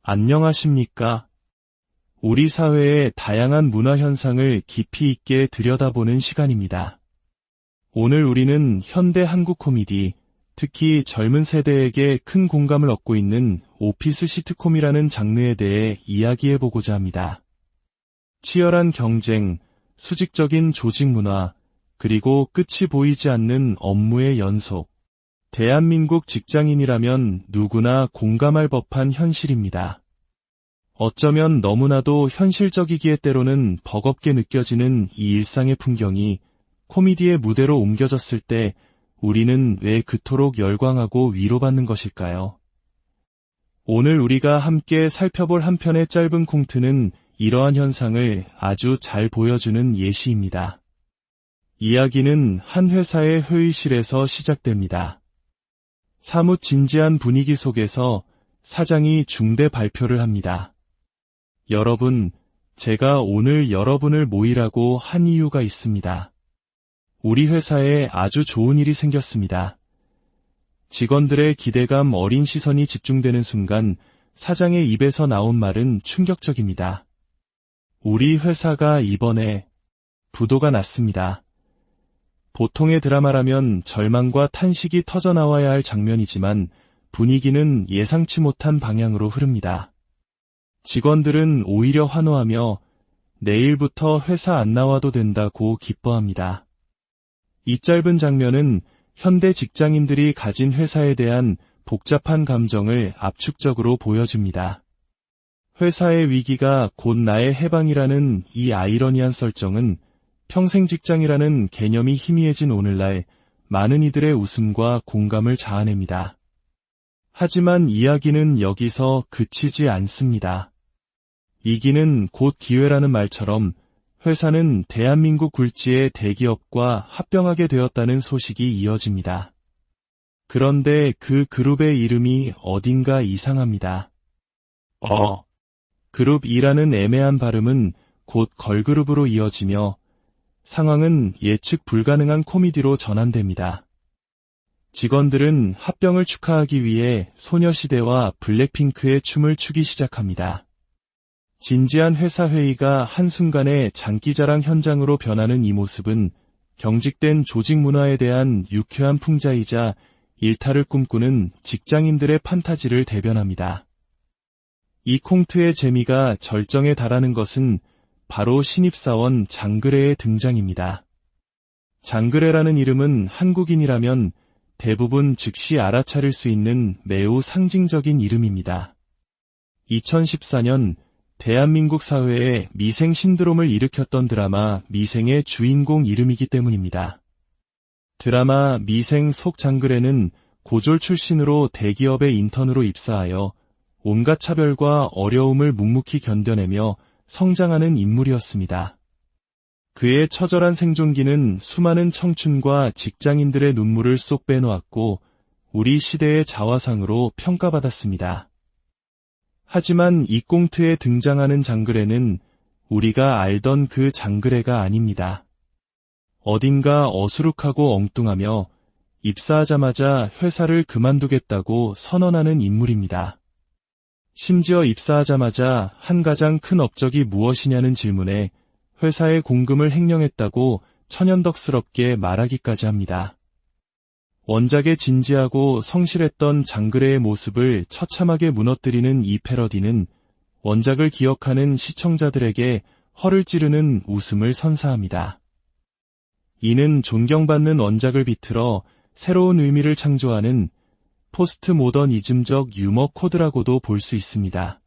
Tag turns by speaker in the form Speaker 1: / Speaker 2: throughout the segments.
Speaker 1: 안녕하십니까? 우리 사회의 다양한 문화 현상을 깊이 있게 들여다보는 시간입니다. 오늘 우리는 현대 한국 코미디, 특히 젊은 세대에게 큰 공감을 얻고 있는 오피스 시트콤이라는 장르에 대해 이야기해보고자 합니다. 치열한 경쟁, 수직적인 조직 문화, 그리고 끝이 보이지 않는 업무의 연속. 대한민국 직장인이라면 누구나 공감할 법한 현실입니다. 어쩌면 너무나도 현실적이기에 때로는 버겁게 느껴지는 이 일상의 풍경이 코미디의 무대로 옮겨졌을 때 우리는 왜 그토록 열광하고 위로받는 것일까요? 오늘 우리가 함께 살펴볼 한 편의 짧은 콩트는 이러한 현상을 아주 잘 보여주는 예시입니다. 이야기는 한 회사의 회의실에서 시작됩니다. 사뭇 진지한 분위기 속에서 사장이 중대 발표를 합니다. 여러분, 제가 오늘 여러분을 모이라고 한 이유가 있습니다. 우리 회사에 아주 좋은 일이 생겼습니다. 직원들의 기대감 어린 시선이 집중되는 순간 사장의 입에서 나온 말은 충격적입니다. 우리 회사가 이번에 부도가 났습니다. 보통의 드라마라면 절망과 탄식이 터져나와야 할 장면이지만 분위기는 예상치 못한 방향으로 흐릅니다. 직원들은 오히려 환호하며 내일부터 회사 안 나와도 된다고 기뻐합니다. 이 짧은 장면은 현대 직장인들이 가진 회사에 대한 복잡한 감정을 압축적으로 보여줍니다. 회사의 위기가 곧 나의 해방이라는 이 아이러니한 설정은 평생 직장이라는 개념이 희미해진 오늘날 많은 이들의 웃음과 공감을 자아냅니다. 하지만 이야기는 여기서 그치지 않습니다. 위기는 곧 기회라는 말처럼 회사는 대한민국 굴지의 대기업과 합병하게 되었다는 소식이 이어집니다. 그런데 그 그룹의 이름이 어딘가 이상합니다. 그룹 E라는 애매한 발음은 곧 걸그룹으로 이어지며 상황은 예측 불가능한 코미디로 전환됩니다. 직원들은 합병을 축하하기 위해 소녀시대와 블랙핑크의 춤을 추기 시작합니다. 진지한 회사 회의가 한순간에 장기자랑 현장으로 변하는 이 모습은 경직된 조직 문화에 대한 유쾌한 풍자이자 일탈을 꿈꾸는 직장인들의 판타지를 대변합니다. 이 콩트의 재미가 절정에 달하는 것은 바로 신입사원 장그래의 등장입니다. 장그래라는 이름은 한국인이라면 대부분 즉시 알아차릴 수 있는 매우 상징적인 이름입니다. 2014년 대한민국 사회에 미생 신드롬을 일으켰던 드라마 미생의 주인공 이름이기 때문입니다. 드라마 미생 속 장그래는 고졸 출신으로 대기업의 인턴으로 입사하여 온갖 차별과 어려움을 묵묵히 견뎌내며 성장하는 인물이었습니다. 그의 처절한 생존기는 수많은 청춘과 직장인들의 눈물을 쏙 빼놓았고 우리 시대의 자화상으로 평가받았습니다. 하지만 이 꽁트에 등장하는 장그래는 우리가 알던 그 장그래가 아닙니다. 어딘가 어수룩하고 엉뚱하며 입사하자마자 회사를 그만두겠다고 선언하는 인물입니다. 심지어 입사하자마자 한 가장 큰 업적이 무엇이냐는 질문에 회사의 공금을 횡령했다고 천연덕스럽게 말하기까지 합니다. 원작의 진지하고 성실했던 장그래의 모습을 처참하게 무너뜨리는 이 패러디는 원작을 기억하는 시청자들에게 허를 찌르는 웃음을 선사합니다. 이는 존경받는 원작을 비틀어 새로운 의미를 창조하는 포스트 모더니즘적 유머 코드라고도 볼 수 있습니다.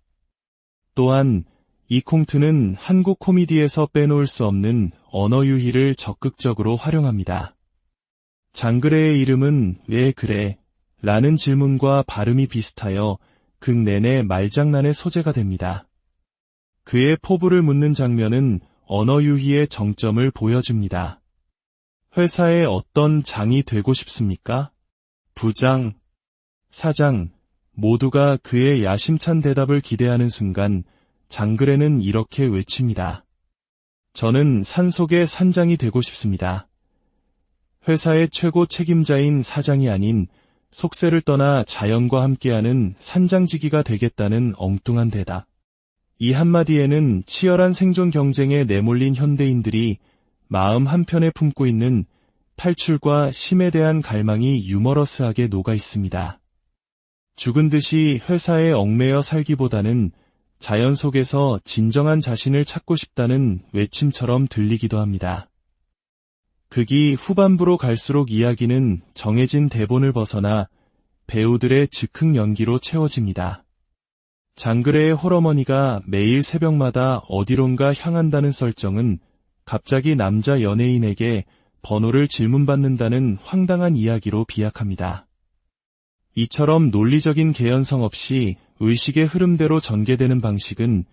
Speaker 1: 또한 이 콩트는 한국 코미디에서 빼놓을 수 없는 언어 유희를 적극적으로 활용합니다. 장그래의 이름은 왜 그래? 라는 질문과 발음이 비슷하여 극 내내 말장난의 소재가 됩니다. 그의 포부를 묻는 장면은 언어 유희의 정점을 보여줍니다. 회사에 어떤 장이 되고 싶습니까? 부장, 사장, 모두가 그의 야심찬 대답을 기대하는 순간 장그래는 이렇게 외칩니다. 저는 산속의 산장이 되고 싶습니다. 회사의 최고 책임자인 사장이 아닌 속세를 떠나 자연과 함께하는 산장지기가 되겠다는 엉뚱한 대답. 이 한마디에는 치열한 생존 경쟁에 내몰린 현대인들이 마음 한편에 품고 있는 탈출과 쉼에 대한 갈망이 유머러스하게 녹아 있습니다. 죽은 듯이 회사에 얽매여 살기보다는 자연 속에서 진정한 자신을 찾고 싶다는 외침처럼 들리기도 합니다. 극이 후반부로 갈수록 이야기는 정해진 대본을 벗어나 배우들의 즉흥 연기로 채워집니다. 장그래의 홀어머니가 매일 새벽마다 어디론가 향한다는 설정은 갑자기 남자 연예인에게 번호를 질문받는다는 황당한 이야기로 비약합니다. 이처럼 논리적인 개연성 없이 의식의 흐름대로 전개되는 방식은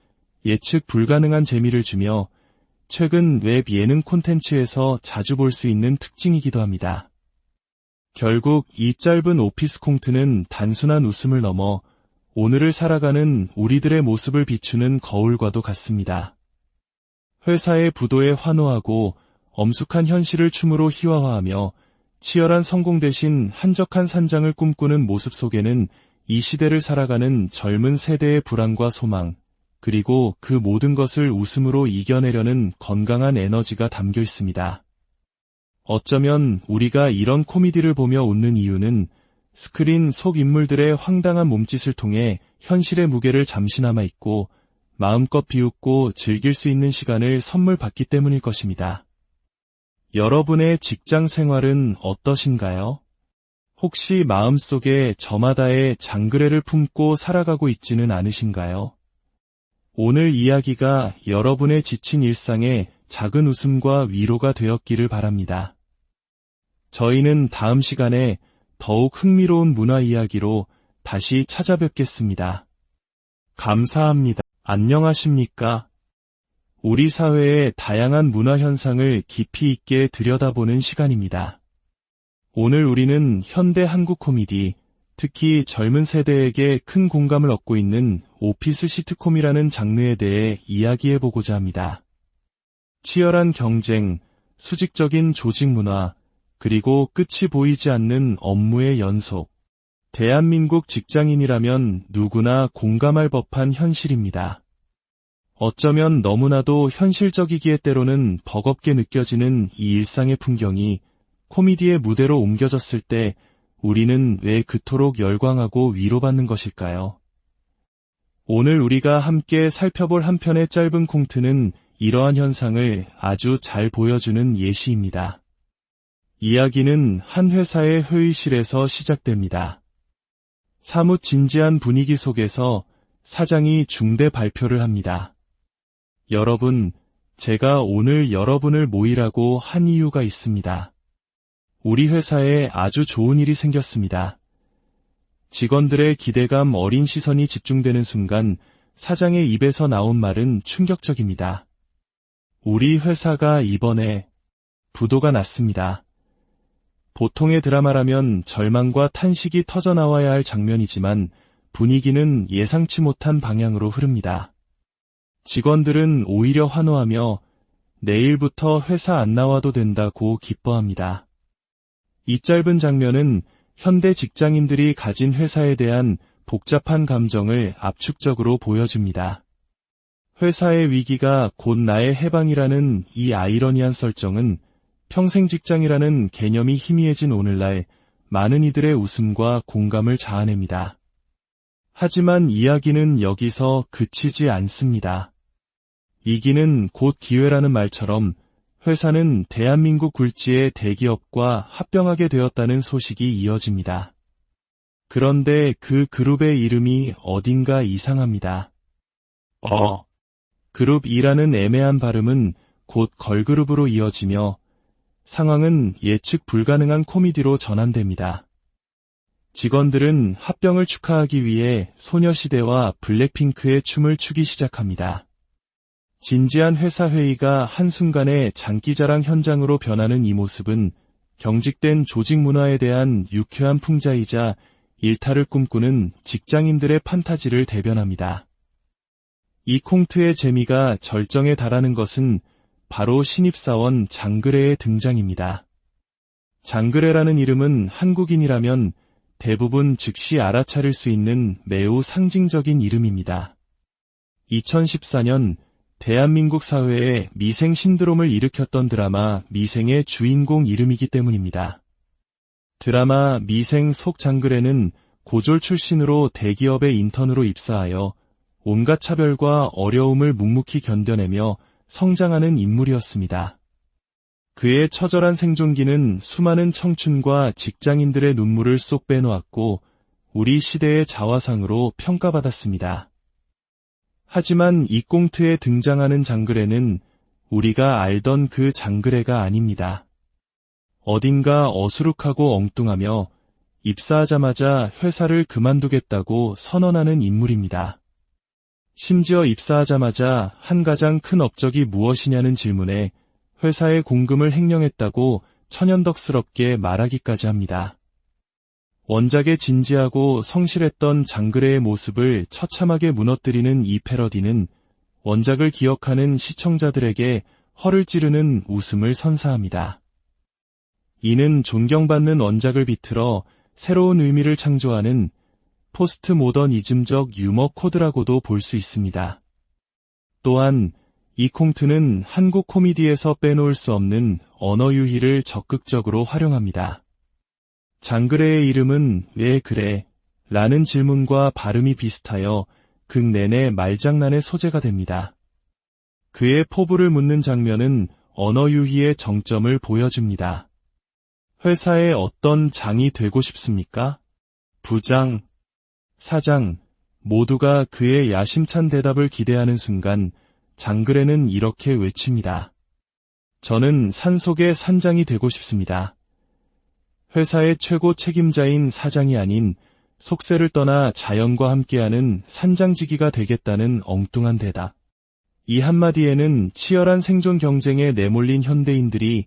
Speaker 1: 예측 불가능한 재미를 주며 최근 웹 예능 콘텐츠에서 자주 볼 수 있는 특징이기도 합니다. 결국 이 짧은 오피스 콩트는 단순한 웃음을 넘어 오늘을 살아가는 우리들의 모습을 비추는 거울과도 같습니다. 회사의 부도에 환호하고 엄숙한 현실을 춤으로 희화화하며 치열한 성공 대신 한적한 산장을 꿈꾸는 모습 속에는 이 시대를 살아가는 젊은 세대의 불안과 소망, 그리고 그 모든 것을 웃음으로 이겨내려는 건강한 에너지가 담겨 있습니다. 어쩌면 우리가 이런 코미디를 보며 웃는 이유는 스크린 속 인물들의 황당한 몸짓을 통해 현실의 무게를 잠시나마 잊고 마음껏 비웃고 즐길 수 있는 시간을 선물 받기 때문일 것입니다. 여러분의 직장 생활은 어떠신가요? 혹시 마음속에 저마다의 장그래를 품고 살아가고 있지는 않으신가요? 오늘 이야기가 여러분의 지친 일상에 작은 웃음과 위로가 되었기를 바랍니다. 저희는 다음 시간에 더욱 흥미로운 문화 이야기로 다시 찾아뵙겠습니다. 감사합니다. 안녕하십니까? 우리 사회의 다양한 문화 현상을 깊이 있게 들여다보는 시간입니다. 오늘 우리는 현대 한국 코미디, 특히 젊은 세대에게 큰 공감을 얻고 있는 오피스 시트콤이라는 장르에 대해 이야기해보고자 합니다. 치열한 경쟁, 수직적인 조직 문화, 그리고 끝이 보이지 않는 업무의 연속. 대한민국 직장인이라면 누구나 공감할 법한 현실입니다. 어쩌면 너무나도 현실적이기에 때로는 버겁게 느껴지는 이 일상의 풍경이 코미디의 무대로 옮겨졌을 때 우리는 왜 그토록 열광하고 위로받는 것일까요? 오늘 우리가 함께 살펴볼 한 편의 짧은 콩트는 이러한 현상을 아주 잘 보여주는 예시입니다. 이야기는 한 회사의 회의실에서 시작됩니다. 사뭇 진지한 분위기 속에서 사장이 중대 발표를 합니다. 여러분, 제가 오늘 여러분을 모이라고 한 이유가 있습니다. 우리 회사에 아주 좋은 일이 생겼습니다. 직원들의 기대감 어린 시선이 집중되는 순간 사장의 입에서 나온 말은 충격적입니다. 우리 회사가 이번에 부도가 났습니다. 보통의 드라마라면 절망과 탄식이 터져나와야 할 장면이지만 분위기는 예상치 못한 방향으로 흐릅니다. 직원들은 오히려 환호하며 내일부터 회사 안 나와도 된다고 기뻐합니다. 이 짧은 장면은 현대 직장인들이 가진 회사에 대한 복잡한 감정을 압축적으로 보여줍니다. 회사의 위기가 곧 나의 해방이라는 이 아이러니한 설정은 평생 직장이라는 개념이 희미해진 오늘날 많은 이들의 웃음과 공감을 자아냅니다. 하지만 이야기는 여기서 그치지 않습니다. 위기는 곧 기회라는 말처럼 회사는 대한민국 굴지의 대기업과 합병하게 되었다는 소식이 이어집니다. 그런데 그 그룹의 이름이 어딘가 이상합니다. 그룹 E라는 애매한 발음은 곧 걸그룹으로 이어지며 상황은 예측 불가능한 코미디로 전환됩니다. 직원들은 합병을 축하하기 위해 소녀시대와 블랙핑크의 춤을 추기 시작합니다. 진지한 회사 회의가 한순간에 장기자랑 현장으로 변하는 이 모습은 경직된 조직 문화에 대한 유쾌한 풍자이자 일탈을 꿈꾸는 직장인들의 판타지를 대변합니다. 이 콩트의 재미가 절정에 달하는 것은 바로 신입사원 장그래의 등장입니다. 장그래라는 이름은 한국인이라면 대부분 즉시 알아차릴 수 있는 매우 상징적인 이름입니다. 2014년 대한민국 사회에 미생 신드롬을 일으켰던 드라마 미생의 주인공 이름이기 때문입니다. 드라마 미생 속 장그래는 고졸 출신으로 대기업의 인턴으로 입사하여 온갖 차별과 어려움을 묵묵히 견뎌내며 성장하는 인물이었습니다. 그의 처절한 생존기는 수많은 청춘과 직장인들의 눈물을 쏙 빼놓았고 우리 시대의 자화상으로 평가받았습니다. 하지만 이 꽁트에 등장하는 장그래는 우리가 알던 그 장그래가 아닙니다. 어딘가 어수룩하고 엉뚱하며 입사하자마자 회사를 그만두겠다고 선언하는 인물입니다. 심지어 입사하자마자 한 가장 큰 업적이 무엇이냐는 질문에 회사의 공금을 횡령했다고 천연덕스럽게 말하기까지 합니다. 원작에 진지하고 성실했던 장그래의 모습을 처참하게 무너뜨리는 이 패러디는 원작을 기억하는 시청자들에게 허를 찌르는 웃음을 선사합니다. 이는 존경받는 원작을 비틀어 새로운 의미를 창조하는 포스트 모더니즘적 유머 코드라고도 볼 수 있습니다. 또한 이 콩트는 한국 코미디에서 빼놓을 수 없는 언어 유희를 적극적으로 활용합니다. 장그래의 이름은 왜 그래? 라는 질문과 발음이 비슷하여 극 내내 말장난의 소재가 됩니다. 그의 포부를 묻는 장면은 언어 유희의 정점을 보여줍니다. 회사의 어떤 장이 되고 싶습니까? 부장, 사장, 모두가 그의 야심찬 대답을 기대하는 순간 장그래는 이렇게 외칩니다. 저는 산속의 산장이 되고 싶습니다. 회사의 최고 책임자인 사장이 아닌 속세를 떠나 자연과 함께하는 산장지기가 되겠다는 엉뚱한 대답. 이 한마디에는 치열한 생존 경쟁에 내몰린 현대인들이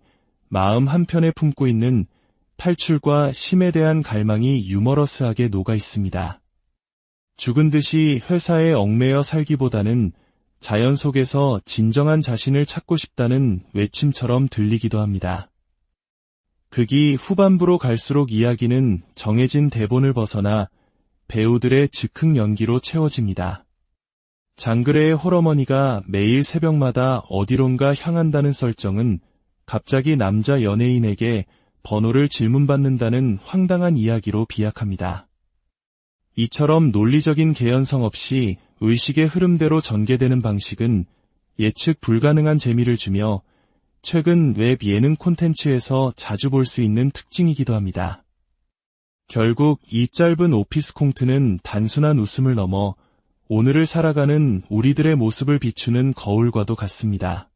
Speaker 1: 마음 한편에 품고 있는 탈출과 쉼에 대한 갈망이 유머러스하게 녹아 있습니다. 죽은 듯이 회사에 얽매여 살기보다는 자연 속에서 진정한 자신을 찾고 싶다는 외침처럼 들리기도 합니다. 극이 후반부로 갈수록 이야기는 정해진 대본을 벗어나 배우들의 즉흥 연기로 채워집니다. 장그래의 홀어머니가 매일 새벽마다 어디론가 향한다는 설정은 갑자기 남자 연예인에게 번호를 질문받는다는 황당한 이야기로 비약합니다. 이처럼 논리적인 개연성 없이 의식의 흐름대로 전개되는 방식은 예측 불가능한 재미를 주며 최근 웹 예능 콘텐츠에서 자주 볼 수 있는 특징이기도 합니다. 결국 이 짧은 오피스 콩트는 단순한 웃음을 넘어 오늘을 살아가는 우리들의 모습을 비추는 거울과도 같습니다.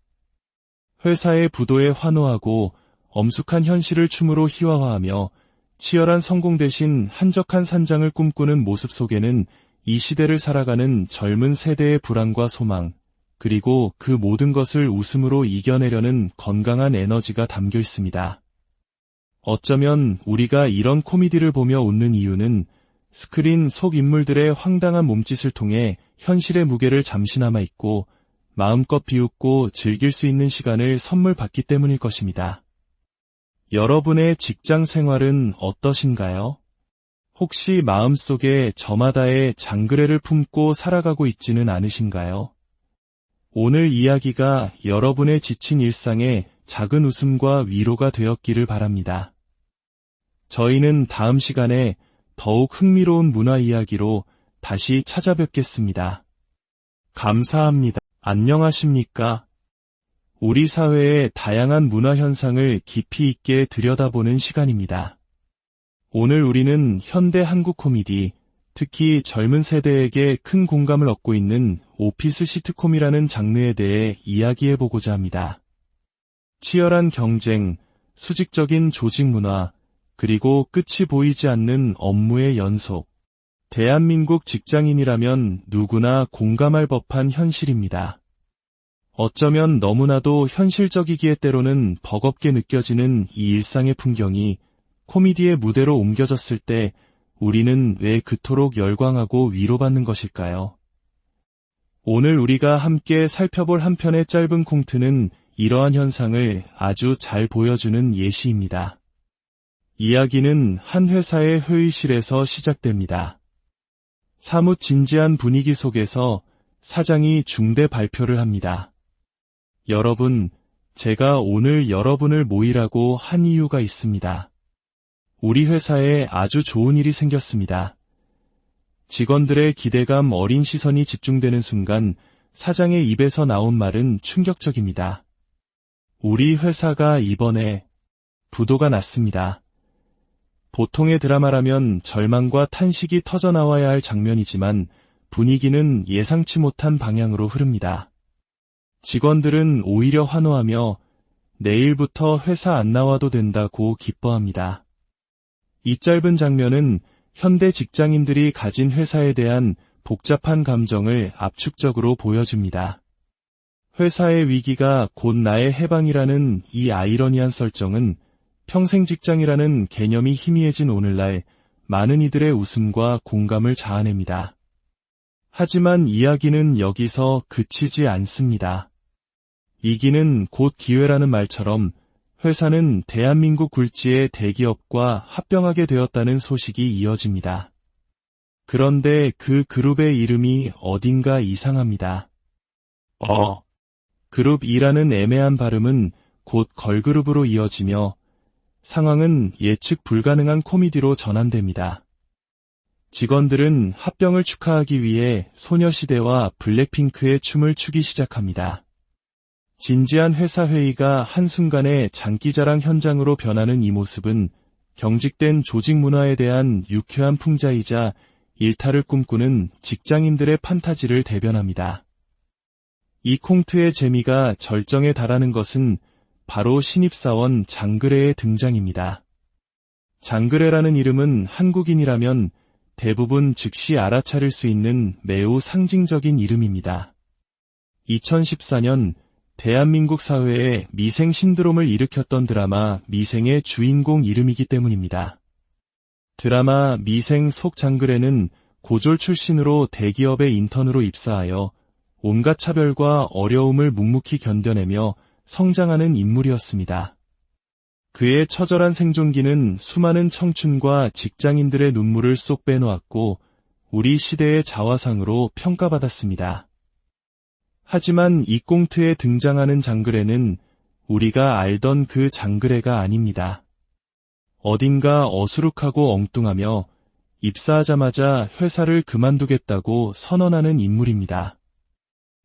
Speaker 1: 회사의 부도에 환호하고 엄숙한 현실을 춤으로 희화화하며 치열한 성공 대신 한적한 산장을 꿈꾸는 모습 속에는 이 시대를 살아가는 젊은 세대의 불안과 소망, 그리고 그 모든 것을 웃음으로 이겨내려는 건강한 에너지가 담겨 있습니다. 어쩌면 우리가 이런 코미디를 보며 웃는 이유는 스크린 속 인물들의 황당한 몸짓을 통해 현실의 무게를 잠시나마 잊고 마음껏 비웃고 즐길 수 있는 시간을 선물 받기 때문일 것입니다. 여러분의 직장 생활은 어떠신가요? 혹시 마음속에 저마다의 장그래를 품고 살아가고 있지는 않으신가요? 오늘 이야기가 여러분의 지친 일상에 작은 웃음과 위로가 되었기를 바랍니다. 저희는 다음 시간에 더욱 흥미로운 문화 이야기로 다시 찾아뵙겠습니다. 감사합니다. 안녕하십니까? 우리 사회의 다양한 문화 현상을 깊이 있게 들여다보는 시간입니다. 오늘 우리는 현대 한국 코미디, 특히 젊은 세대에게 큰 공감을 얻고 있는 오피스 시트콤이라는 장르에 대해 이야기해보고자 합니다. 치열한 경쟁, 수직적인 조직 문화, 그리고 끝이 보이지 않는 업무의 연속. 대한민국 직장인이라면 누구나 공감할 법한 현실입니다. 어쩌면 너무나도 현실적이기에 때로는 버겁게 느껴지는 이 일상의 풍경이 코미디의 무대로 옮겨졌을 때 우리는 왜 그토록 열광하고 위로받는 것일까요? 오늘 우리가 함께 살펴볼 한 편의 짧은 콩트는 이러한 현상을 아주 잘 보여주는 예시입니다. 이야기는 한 회사의 회의실에서 시작됩니다. 사뭇 진지한 분위기 속에서 사장이 중대 발표를 합니다. 여러분, 제가 오늘 여러분을 모이라고 한 이유가 있습니다. 우리 회사에 아주 좋은 일이 생겼습니다. 직원들의 기대감 어린 시선이 집중되는 순간 사장의 입에서 나온 말은 충격적입니다. 우리 회사가 이번에 부도가 났습니다. 보통의 드라마라면 절망과 탄식이 터져나와야 할 장면이지만 분위기는 예상치 못한 방향으로 흐릅니다. 직원들은 오히려 환호하며 내일부터 회사 안 나와도 된다고 기뻐합니다. 이 짧은 장면은 현대 직장인들이 가진 회사에 대한 복잡한 감정을 압축적으로 보여줍니다. 회사의 위기가 곧 나의 해방이라는 이 아이러니한 설정은 평생 직장이라는 개념이 희미해진 오늘날 많은 이들의 웃음과 공감을 자아냅니다. 하지만 이야기는 여기서 그치지 않습니다. 위기는 곧 기회라는 말처럼 회사는 대한민국 굴지의 대기업과 합병하게 되었다는 소식이 이어집니다. 그런데 그 그룹의 이름이 어딘가 이상합니다. 그룹이라는 애매한 발음은 곧 걸그룹으로 이어지며 상황은 예측 불가능한 코미디로 전환됩니다. 직원들은 합병을 축하하기 위해 소녀시대와 블랙핑크의 춤을 추기 시작합니다. 진지한 회사 회의가 한순간에 장기자랑 현장으로 변하는 이 모습은 경직된 조직 문화에 대한 유쾌한 풍자이자 일탈을 꿈꾸는 직장인들의 판타지를 대변합니다. 이 콩트의 재미가 절정에 달하는 것은 바로 신입사원 장그래의 등장입니다. 장그래라는 이름은 한국인이라면 대부분 즉시 알아차릴 수 있는 매우 상징적인 이름입니다. 2014년 대한민국 사회에 미생 신드롬을 일으켰던 드라마 미생의 주인공 이름이기 때문입니다. 드라마 미생 속 장그래는 고졸 출신으로 대기업의 인턴으로 입사하여 온갖 차별과 어려움을 묵묵히 견뎌내며 성장하는 인물이었습니다. 그의 처절한 생존기는 수많은 청춘과 직장인들의 눈물을 쏙 빼놓았고 우리 시대의 자화상으로 평가받았습니다. 하지만 이 꽁트에 등장하는 장그래는 우리가 알던 그 장그래가 아닙니다. 어딘가 어수룩하고 엉뚱하며 입사하자마자 회사를 그만두겠다고 선언하는 인물입니다.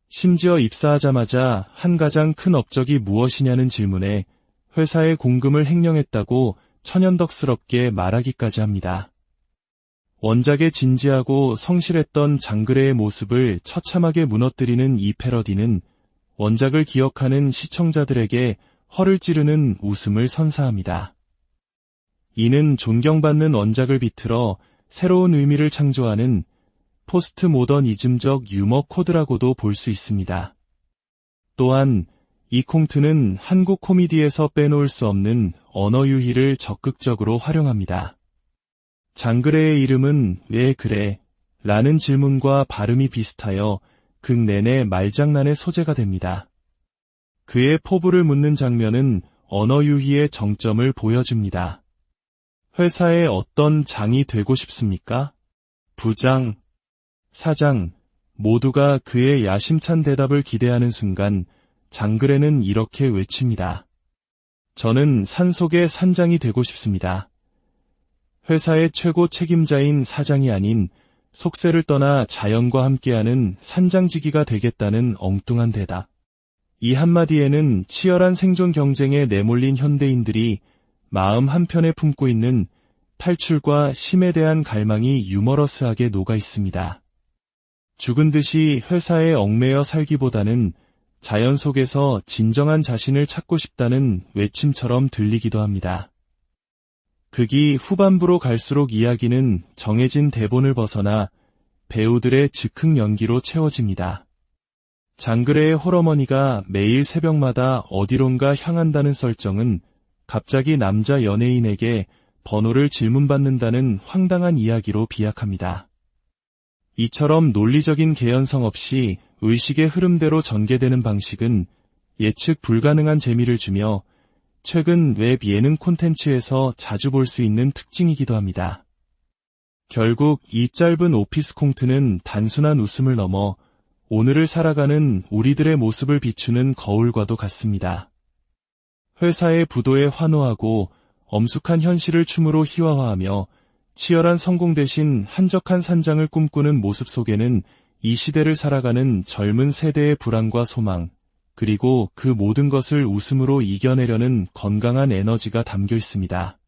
Speaker 1: 심지어 입사하자마자 한 가장 큰 업적이 무엇이냐는 질문에 회사의 공금을 횡령했다고 천연덕스럽게 말하기까지 합니다. 원작의 진지하고 성실했던 장그래의 모습을 처참하게 무너뜨리는 이 패러디는 원작을 기억하는 시청자들에게 허를 찌르는 웃음을 선사합니다. 이는 존경받는 원작을 비틀어 새로운 의미를 창조하는 포스트 모더니즘적 유머 코드라고도 볼 수 있습니다. 또한 이 콩트는 한국 코미디에서 빼놓을 수 없는 언어 유희를 적극적으로 활용합니다. 장그래의 이름은 왜 그래? 라는 질문과 발음이 비슷하여 극 내내 말장난의 소재가 됩니다. 그의 포부를 묻는 장면은 언어 유희의 정점을 보여줍니다. 회사에 어떤 장이 되고 싶습니까? 부장, 사장, 모두가 그의 야심찬 대답을 기대하는 순간 장그래는 이렇게 외칩니다. 저는 산속의 산장이 되고 싶습니다. 회사의 최고 책임자인 사장이 아닌 속세를 떠나 자연과 함께하는 산장지기가 되겠다는 엉뚱한 대답. 이 한마디에는 치열한 생존 경쟁에 내몰린 현대인들이 마음 한편에 품고 있는 탈출과 쉼에 대한 갈망이 유머러스하게 녹아 있습니다. 죽은 듯이 회사에 얽매여 살기보다는 자연 속에서 진정한 자신을 찾고 싶다는 외침처럼 들리기도 합니다. 극이 후반부로 갈수록 이야기는 정해진 대본을 벗어나 배우들의 즉흥 연기로 채워집니다. 장그래의 홀어머니가 매일 새벽마다 어디론가 향한다는 설정은 갑자기 남자 연예인에게 번호를 질문받는다는 황당한 이야기로 비약합니다. 이처럼 논리적인 개연성 없이 의식의 흐름대로 전개되는 방식은 예측 불가능한 재미를 주며 최근 웹 예능 콘텐츠에서 자주 볼 수 있는 특징이기도 합니다. 결국 이 짧은 오피스 콩트는 단순한 웃음을 넘어 오늘을 살아가는 우리들의 모습을 비추는 거울과도 같습니다. 회사의 부도에 환호하고 엄숙한 현실을 춤으로 희화화하며 치열한 성공 대신 한적한 산장을 꿈꾸는 모습 속에는 이 시대를 살아가는 젊은 세대의 불안과 소망, 그리고 그 모든 것을 웃음으로 이겨내려는 건강한 에너지가 담겨 있습니다.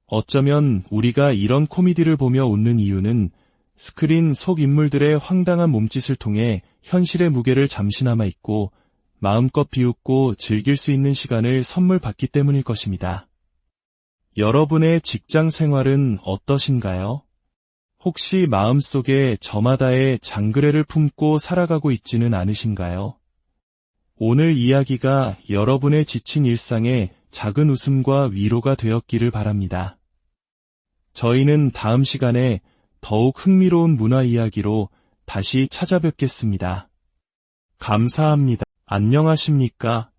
Speaker 1: 어쩌면 우리가 이런 코미디를 보며 웃는 이유는 스크린 속 인물들의 황당한 몸짓을 통해 현실의 무게를 잠시나마 잊고 마음껏 비웃고 즐길 수 있는 시간을 선물 받기 때문일 것입니다. 여러분의 직장 생활은 어떠신가요? 혹시 마음속에 저마다의 장그래를 품고 살아가고 있지는 않으신가요? 오늘 이야기가 여러분의 지친 일상에 작은 웃음과 위로가 되었기를 바랍니다. 저희는 다음 시간에 더욱 흥미로운 문화 이야기로 다시 찾아뵙겠습니다. 감사합니다. 안녕하십니까?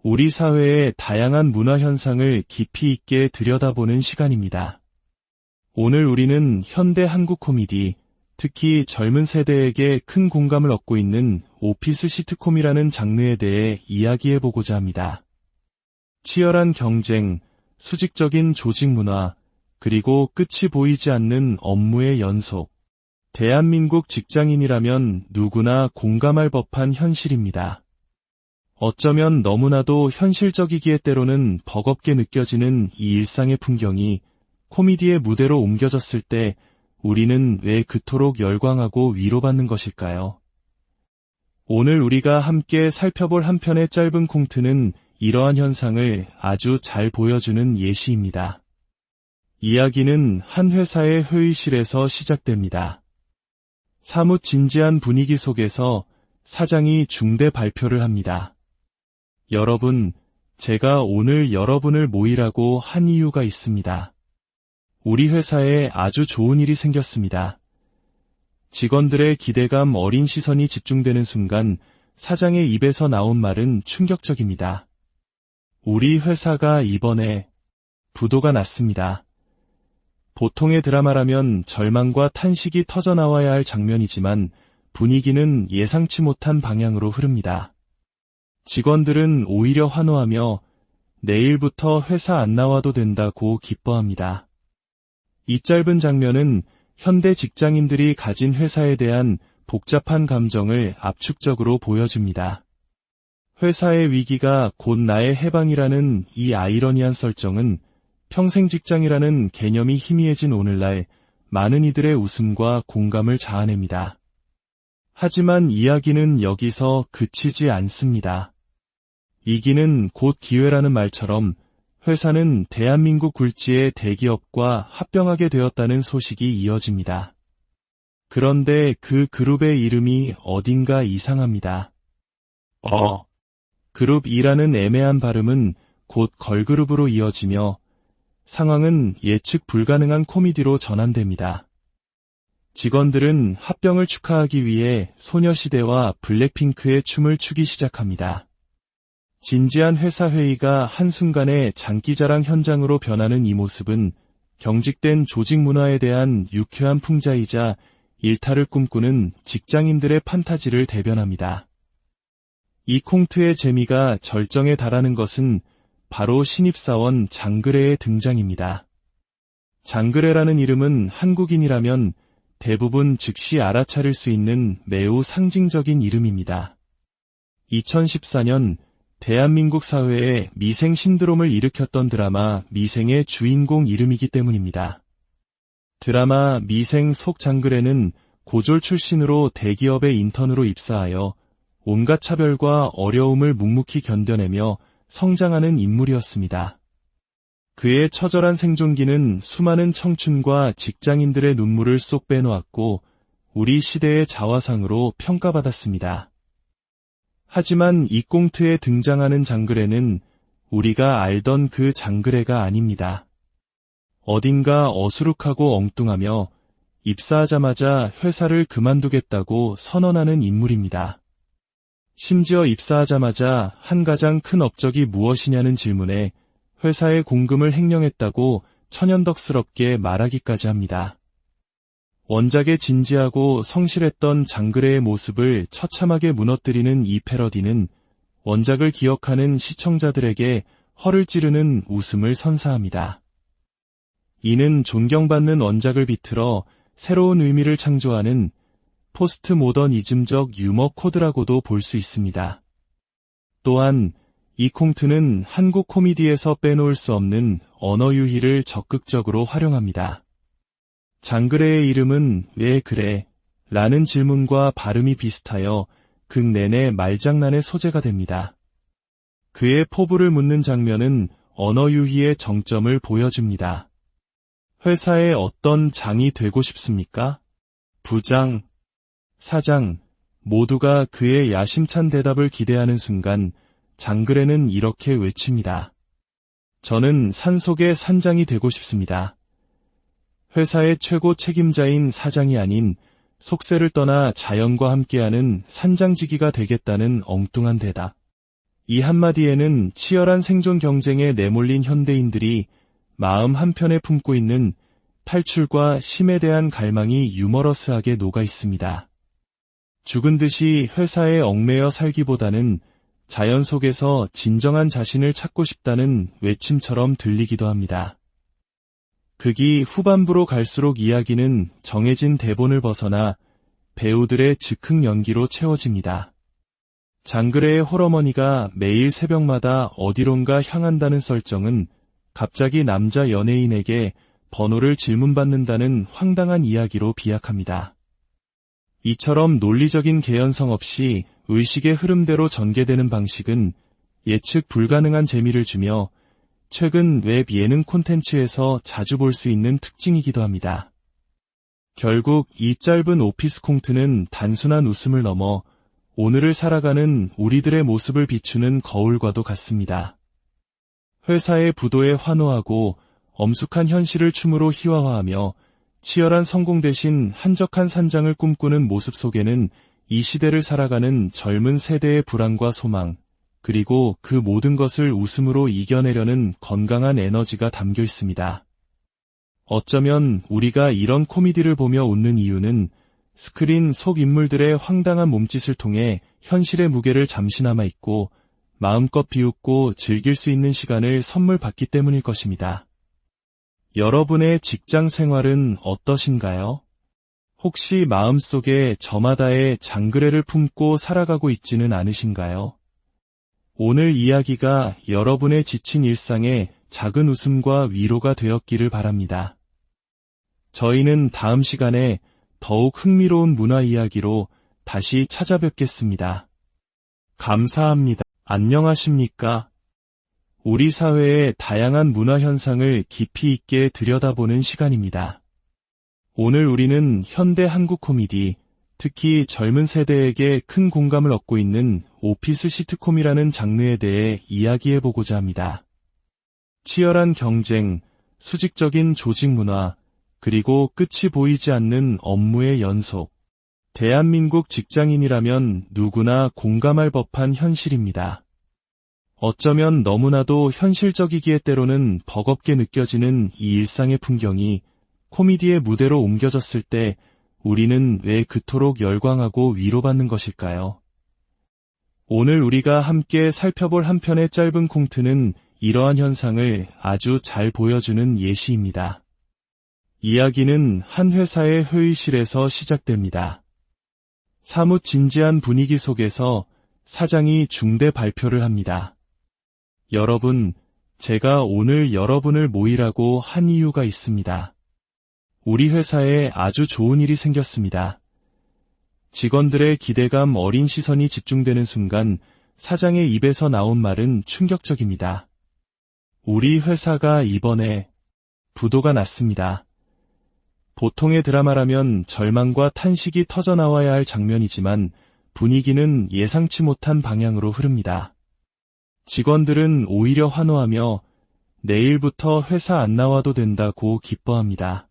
Speaker 1: 우리 사회의 다양한 문화 현상을 깊이 있게 들여다보는 시간입니다. 오늘 우리는 현대 한국 코미디, 특히 젊은 세대에게 큰 공감을 얻고 있는 오피스 시트콤이라는 장르에 대해 이야기해보고자 합니다. 치열한 경쟁, 수직적인 조직 문화, 그리고 끝이 보이지 않는 업무의 연속. 대한민국 직장인이라면 누구나 공감할 법한 현실입니다. 어쩌면 너무나도 현실적이기에 때로는 버겁게 느껴지는 이 일상의 풍경이 코미디의 무대로 옮겨졌을 때 우리는 왜 그토록 열광하고 위로받는 것일까요? 오늘 우리가 함께 살펴볼 한 편의 짧은 콩트는 이러한 현상을 아주 잘 보여주는 예시입니다. 이야기는 한 회사의 회의실에서 시작됩니다. 사뭇 진지한 분위기 속에서 사장이 중대 발표를 합니다. 여러분, 제가 오늘 여러분을 모이라고 한 이유가 있습니다. 우리 회사에 아주 좋은 일이 생겼습니다. 직원들의 기대감 어린 시선이 집중되는 순간 사장의 입에서 나온 말은 충격적입니다. 우리 회사가 이번에 부도가 났습니다. 보통의 드라마라면 절망과 탄식이 터져나와야 할 장면이지만 분위기는 예상치 못한 방향으로 흐릅니다. 직원들은 오히려 환호하며 내일부터 회사 안 나와도 된다고 기뻐합니다. 이 짧은 장면은 현대 직장인들이 가진 회사에 대한 복잡한 감정을 압축적으로 보여줍니다. 회사의 위기가 곧 나의 해방이라는 이 아이러니한 설정은 평생 직장이라는 개념이 희미해진 오늘날 많은 이들의 웃음과 공감을 자아냅니다. 하지만 이야기는 여기서 그치지 않습니다. 위기는 곧 기회라는 말처럼 회사는 대한민국 굴지의 대기업과 합병하게 되었다는 소식이 이어집니다. 그런데 그 그룹의 이름이 어딘가 이상합니다. 그룹 E라는 애매한 발음은 곧 걸그룹으로 이어지며 상황은 예측 불가능한 코미디로 전환됩니다. 직원들은 합병을 축하하기 위해 소녀시대와 블랙핑크의 춤을 추기 시작합니다. 진지한 회사 회의가 한순간에 장기자랑 현장으로 변하는 이 모습은 경직된 조직 문화에 대한 유쾌한 풍자이자 일탈을 꿈꾸는 직장인들의 판타지를 대변합니다. 이 콩트의 재미가 절정에 달하는 것은 바로 신입사원 장그래의 등장입니다. 장그래라는 이름은 한국인이라면 대부분 즉시 알아차릴 수 있는 매우 상징적인 이름입니다. 2014년 대한민국 사회에 미생 신드롬을 일으켰던 드라마 미생의 주인공 이름이기 때문입니다. 드라마 미생 속 장그래는 고졸 출신으로 대기업의 인턴으로 입사하여 온갖 차별과 어려움을 묵묵히 견뎌내며 성장하는 인물이었습니다. 그의 처절한 생존기는 수많은 청춘과 직장인들의 눈물을 쏙 빼놓았고 우리 시대의 자화상으로 평가받았습니다. 하지만 이 꽁트에 등장하는 장그래는 우리가 알던 그 장그래가 아닙니다. 어딘가 어수룩하고 엉뚱하며 입사하자마자 회사를 그만두겠다고 선언하는 인물입니다. 심지어 입사하자마자 한 가장 큰 업적이 무엇이냐는 질문에 회사의 공금을 횡령했다고 천연덕스럽게 말하기까지 합니다. 원작의 진지하고 성실했던 장그래의 모습을 처참하게 무너뜨리는 이 패러디는 원작을 기억하는 시청자들에게 허를 찌르는 웃음을 선사합니다. 이는 존경받는 원작을 비틀어 새로운 의미를 창조하는 포스트 모더니즘적 유머 코드라고도 볼 수 있습니다. 또한 이 콩트는 한국 코미디에서 빼놓을 수 없는 언어 유희를 적극적으로 활용합니다. 장그래의 이름은 왜 그래? 라는 질문과 발음이 비슷하여 극 내내 말장난의 소재가 됩니다. 그의 포부를 묻는 장면은 언어 유희의 정점을 보여줍니다. 회사의 어떤 장이 되고 싶습니까? 부장, 사장, 모두가 그의 야심찬 대답을 기대하는 순간 장그래는 이렇게 외칩니다. 저는 산속의 산장이 되고 싶습니다. 회사의 최고 책임자인 사장이 아닌 속세를 떠나 자연과 함께하는 산장지기가 되겠다는 엉뚱한 대답. 이 한마디에는 치열한 생존 경쟁에 내몰린 현대인들이 마음 한편에 품고 있는 탈출과 쉼에 대한 갈망이 유머러스하게 녹아 있습니다. 죽은 듯이 회사에 얽매여 살기보다는 자연 속에서 진정한 자신을 찾고 싶다는 외침처럼 들리기도 합니다. 극이 후반부로 갈수록 이야기는 정해진 대본을 벗어나 배우들의 즉흥 연기로 채워집니다. 장그래의 홀어머니가 매일 새벽마다 어디론가 향한다는 설정은 갑자기 남자 연예인에게 번호를 질문받는다는 황당한 이야기로 비약합니다. 이처럼 논리적인 개연성 없이 의식의 흐름대로 전개되는 방식은 예측 불가능한 재미를 주며 최근 웹 예능 콘텐츠에서 자주 볼 수 있는 특징이기도 합니다. 결국 이 짧은 오피스 콩트는 단순한 웃음을 넘어 오늘을 살아가는 우리들의 모습을 비추는 거울과도 같습니다. 회사의 부도에 환호하고 엄숙한 현실을 춤으로 희화화하며 치열한 성공 대신 한적한 산장을 꿈꾸는 모습 속에는 이 시대를 살아가는 젊은 세대의 불안과 소망, 그리고 그 모든 것을 웃음으로 이겨내려는 건강한 에너지가 담겨 있습니다. 어쩌면 우리가 이런 코미디를 보며 웃는 이유는 스크린 속 인물들의 황당한 몸짓을 통해 현실의 무게를 잠시나마 잊고 마음껏 비웃고 즐길 수 있는 시간을 선물 받기 때문일 것입니다. 여러분의 직장 생활은 어떠신가요? 혹시 마음속에 저마다의 장그래를 품고 살아가고 있지는 않으신가요? 오늘 이야기가 여러분의 지친 일상에 작은 웃음과 위로가 되었기를 바랍니다. 저희는 다음 시간에 더욱 흥미로운 문화 이야기로 다시 찾아뵙겠습니다. 감사합니다. 안녕하십니까? 우리 사회의 다양한 문화 현상을 깊이 있게 들여다보는 시간입니다. 오늘 우리는 현대 한국 코미디, 특히 젊은 세대에게 큰 공감을 얻고 있는 오피스 시트콤이라는 장르에 대해 이야기해보고자 합니다. 치열한 경쟁, 수직적인 조직 문화, 그리고 끝이 보이지 않는 업무의 연속. 대한민국 직장인이라면 누구나 공감할 법한 현실입니다. 어쩌면 너무나도 현실적이기에 때로는 버겁게 느껴지는 이 일상의 풍경이 코미디의 무대로 옮겨졌을 때 우리는 왜 그토록 열광하고 위로받는 것일까요? 오늘 우리가 함께 살펴볼 한 편의 짧은 콩트는 이러한 현상을 아주 잘 보여주는 예시입니다. 이야기는 한 회사의 회의실에서 시작됩니다. 사뭇 진지한 분위기 속에서 사장이 중대 발표를 합니다. 여러분, 제가 오늘 여러분을 모이라고 한 이유가 있습니다. 우리 회사에 아주 좋은 일이 생겼습니다. 직원들의 기대감 어린 시선이 집중되는 순간 사장의 입에서 나온 말은 충격적입니다. 우리 회사가 이번에 부도가 났습니다. 보통의 드라마라면 절망과 탄식이 터져나와야 할 장면이지만 분위기는 예상치 못한 방향으로 흐릅니다. 직원들은 오히려 환호하며 내일부터 회사 안 나와도 된다고 기뻐합니다.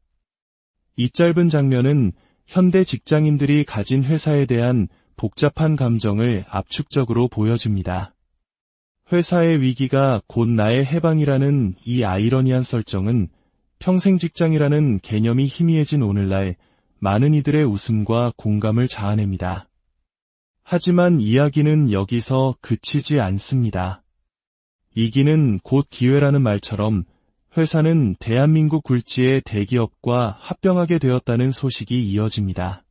Speaker 1: 이 짧은 장면은 현대 직장인들이 가진 회사에 대한 복잡한 감정을 압축적으로 보여줍니다. 회사의 위기가 곧 나의 해방이라는 이 아이러니한 설정은 평생 직장이라는 개념이 희미해진 오늘날 많은 이들의 웃음과 공감을 자아냅니다. 하지만 이야기는 여기서 그치지 않습니다. 위기는 곧 기회라는 말처럼 회사는 대한민국 굴지의 대기업과 합병하게 되었다는 소식이 이어집니다.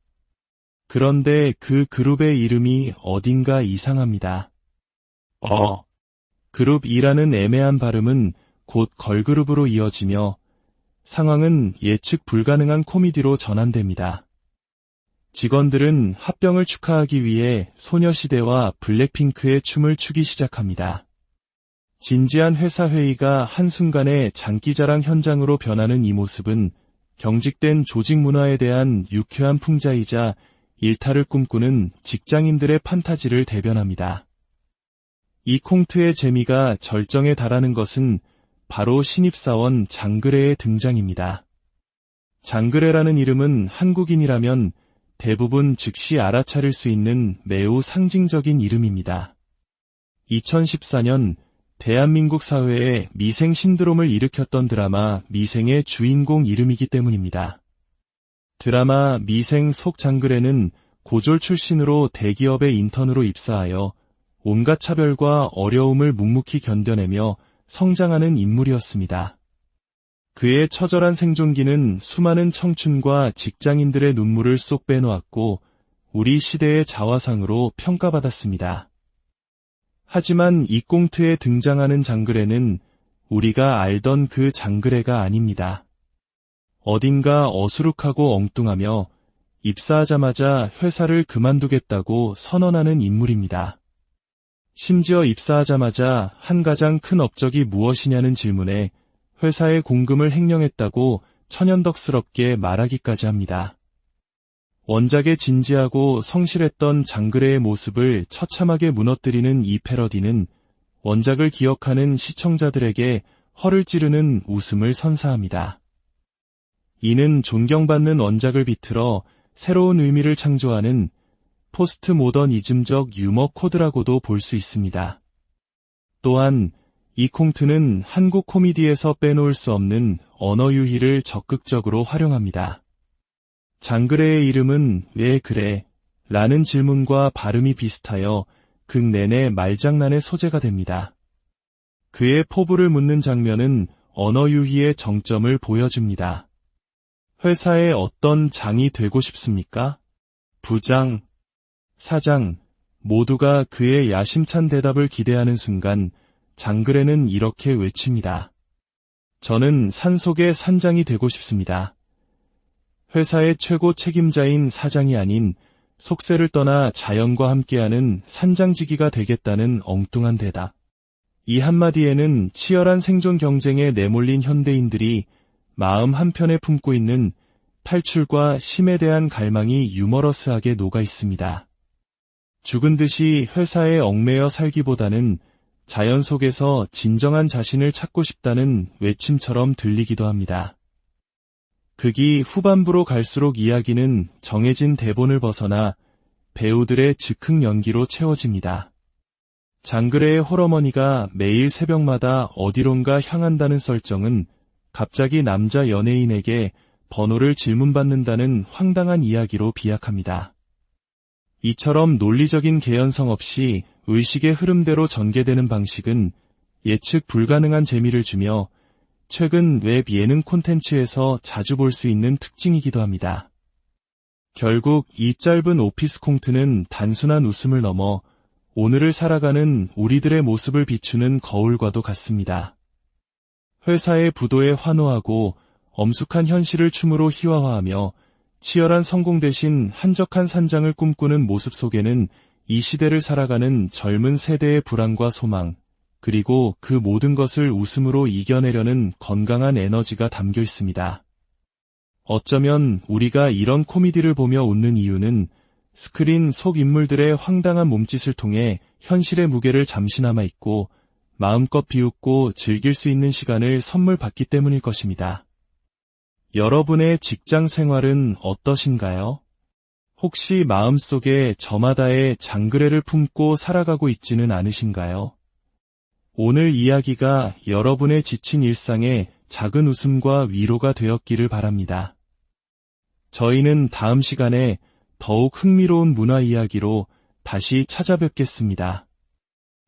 Speaker 1: 그런데 그 그룹의 이름이 어딘가 이상합니다. 그룹이라는 애매한 발음은 곧 걸그룹으로 이어지며 상황은 예측 불가능한 코미디로 전환됩니다. 직원들은 합병을 축하하기 위해 소녀시대와 블랙핑크의 춤을 추기 시작합니다. 진지한 회사 회의가 한순간에 장기자랑 현장으로 변하는 이 모습은 경직된 조직 문화에 대한 유쾌한 풍자이자 일탈을 꿈꾸는 직장인들의 판타지를 대변합니다. 이 콩트의 재미가 절정에 달하는 것은 바로 신입사원 장그래의 등장입니다. 장그래라는 이름은 한국인이라면 대부분 즉시 알아차릴 수 있는 매우 상징적인 이름입니다. 2014년 대한민국 사회에 미생 신드롬을 일으켰던 드라마 미생의 주인공 이름이기 때문입니다. 드라마 미생 속 장그래는 고졸 출신으로 대기업의 인턴으로 입사하여 온갖 차별과 어려움을 묵묵히 견뎌내며 성장하는 인물이었습니다. 그의 처절한 생존기는 수많은 청춘과 직장인들의 눈물을 쏙 빼놓았고 우리 시대의 자화상으로 평가받았습니다. 하지만 이 꽁트에 등장하는 장그래는 우리가 알던 그 장그래가 아닙니다. 어딘가 어수룩하고 엉뚱하며 입사하자마자 회사를 그만두겠다고 선언하는 인물입니다. 심지어 입사하자마자 한 가장 큰 업적이 무엇이냐는 질문에 회사의 공금을 횡령했다고 천연덕스럽게 말하기까지 합니다. 원작의 진지하고 성실했던 장그래의 모습을 처참하게 무너뜨리는 이 패러디는 원작을 기억하는 시청자들에게 허를 찌르는 웃음을 선사합니다. 이는 존경받는 원작을 비틀어 새로운 의미를 창조하는 포스트 모더니즘적 유머 코드라고도 볼 수 있습니다. 또한 이 콩트는 한국 코미디에서 빼놓을 수 없는 언어 유희를 적극적으로 활용합니다. 장그래의 이름은 왜 그래? 라는 질문과 발음이 비슷하여 극 내내 말장난의 소재가 됩니다. 그의 포부를 묻는 장면은 언어 유희의 정점을 보여줍니다. 회사의 어떤 장이 되고 싶습니까? 부장, 사장, 모두가 그의 야심찬 대답을 기대하는 순간 장그래는 이렇게 외칩니다. 저는 산속의 산장이 되고 싶습니다. 회사의 최고 책임자인 사장이 아닌 속세를 떠나 자연과 함께하는 산장지기가 되겠다는 엉뚱한 대답. 이 한마디에는 치열한 생존 경쟁에 내몰린 현대인들이 마음 한편에 품고 있는 탈출과 쉼에 대한 갈망이 유머러스하게 녹아 있습니다. 죽은 듯이 회사에 얽매여 살기보다는 자연 속에서 진정한 자신을 찾고 싶다는 외침처럼 들리기도 합니다. 극이 후반부로 갈수록 이야기는 정해진 대본을 벗어나 배우들의 즉흥 연기로 채워집니다. 장그래의 홀어머니가 매일 새벽마다 어디론가 향한다는 설정은 갑자기 남자 연예인에게 번호를 질문받는다는 황당한 이야기로 비약합니다. 이처럼 논리적인 개연성 없이 의식의 흐름대로 전개되는 방식은 예측 불가능한 재미를 주며 최근 웹 예능 콘텐츠에서 자주 볼 수 있는 특징이기도 합니다. 결국 이 짧은 오피스 콩트는 단순한 웃음을 넘어 오늘을 살아가는 우리들의 모습을 비추는 거울과도 같습니다. 회사의 부도에 환호하고 엄숙한 현실을 춤으로 희화화하며 치열한 성공 대신 한적한 산장을 꿈꾸는 모습 속에는 이 시대를 살아가는 젊은 세대의 불안과 소망, 그리고 그 모든 것을 웃음으로 이겨내려는 건강한 에너지가 담겨 있습니다. 어쩌면 우리가 이런 코미디를 보며 웃는 이유는 스크린 속 인물들의 황당한 몸짓을 통해 현실의 무게를 잠시나마 잊고 마음껏 비웃고 즐길 수 있는 시간을 선물 받기 때문일 것입니다. 여러분의 직장 생활은 어떠신가요? 혹시 마음속에 저마다의 장그래를 품고 살아가고 있지는 않으신가요? 오늘 이야기가 여러분의 지친 일상에 작은 웃음과 위로가 되었기를 바랍니다. 저희는 다음 시간에 더욱 흥미로운 문화 이야기로 다시 찾아뵙겠습니다.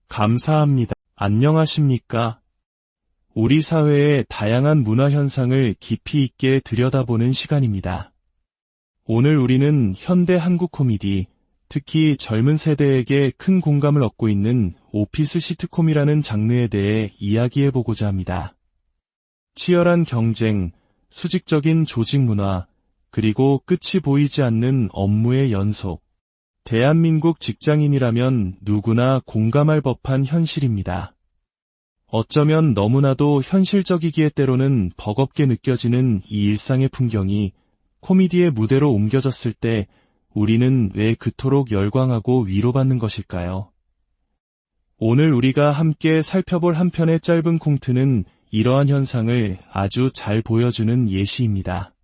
Speaker 1: 감사합니다. 안녕하십니까? 우리 사회의 다양한 문화 현상을 깊이 있게 들여다보는 시간입니다. 오늘 우리는 현대 한국 코미디, 특히 젊은 세대에게 큰 공감을 얻고 있는 오피스 시트콤이라는 장르에 대해 이야기해보고자 합니다. 치열한 경쟁, 수직적인 조직 문화, 그리고 끝이 보이지 않는 업무의 연속. 대한민국 직장인이라면 누구나 공감할 법한 현실입니다. 어쩌면 너무나도 현실적이기에 때로는 버겁게 느껴지는 이 일상의 풍경이 코미디의 무대로 옮겨졌을 때 우리는 왜 그토록 열광하고 위로받는 것일까요? 오늘 우리가 함께 살펴볼 한 편의 짧은 콩트는 이러한 현상을 아주 잘 보여주는 예시입니다.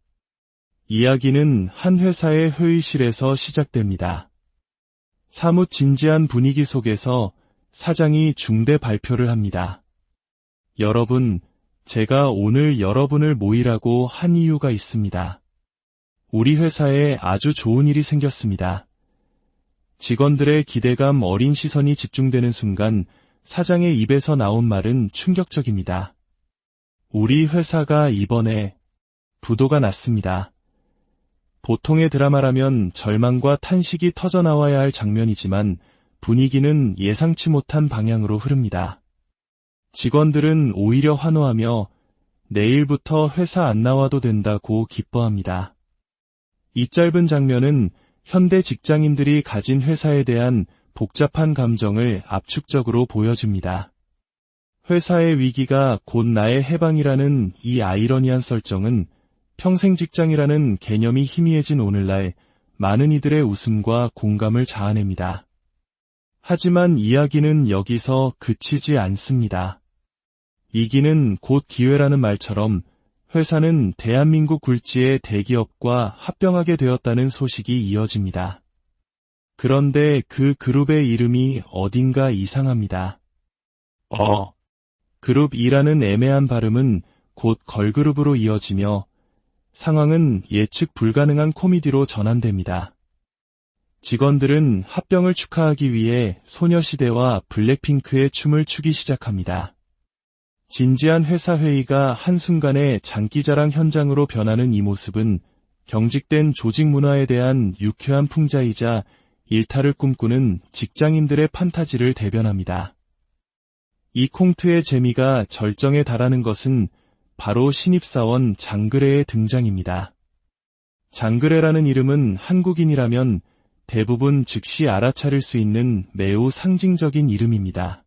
Speaker 1: 이야기는 한 회사의 회의실에서 시작됩니다. 사뭇 진지한 분위기 속에서 사장이 중대 발표를 합니다. 여러분, 제가 오늘 여러분을 모이라고 한 이유가 있습니다. 우리 회사에 아주 좋은 일이 생겼습니다. 직원들의 기대감 어린 시선이 집중되는 순간 사장의 입에서 나온 말은 충격적입니다. 우리 회사가 이번에 부도가 났습니다. 보통의 드라마라면 절망과 탄식이 터져나와야 할 장면이지만 분위기는 예상치 못한 방향으로 흐릅니다. 직원들은 오히려 환호하며 내일부터 회사 안 나와도 된다고 기뻐합니다. 이 짧은 장면은 현대 직장인들이 가진 회사에 대한 복잡한 감정을 압축적으로 보여줍니다. 회사의 위기가 곧 나의 해방이라는 이 아이러니한 설정은 평생 직장이라는 개념이 희미해진 오늘날 많은 이들의 웃음과 공감을 자아냅니다. 하지만 이야기는 여기서 그치지 않습니다. 이기는 곧 기회라는 말처럼 회사는 대한민국 굴지의 대기업과 합병하게 되었다는 소식이 이어집니다. 그런데 그 그룹의 이름이 어딘가 이상합니다. 그룹 E라는 애매한 발음은 곧 걸그룹으로 이어지며 상황은 예측 불가능한 코미디로 전환됩니다. 직원들은 합병을 축하하기 위해 소녀시대와 블랙핑크의 춤을 추기 시작합니다. 진지한 회사 회의가 한순간에 장기자랑 현장으로 변하는 이 모습은 경직된 조직 문화에 대한 유쾌한 풍자이자 일탈을 꿈꾸는 직장인들의 판타지를 대변합니다. 이 콩트의 재미가 절정에 달하는 것은 바로 신입사원 장그래의 등장입니다. 장그래라는 이름은 한국인이라면 대부분 즉시 알아차릴 수 있는 매우 상징적인 이름입니다.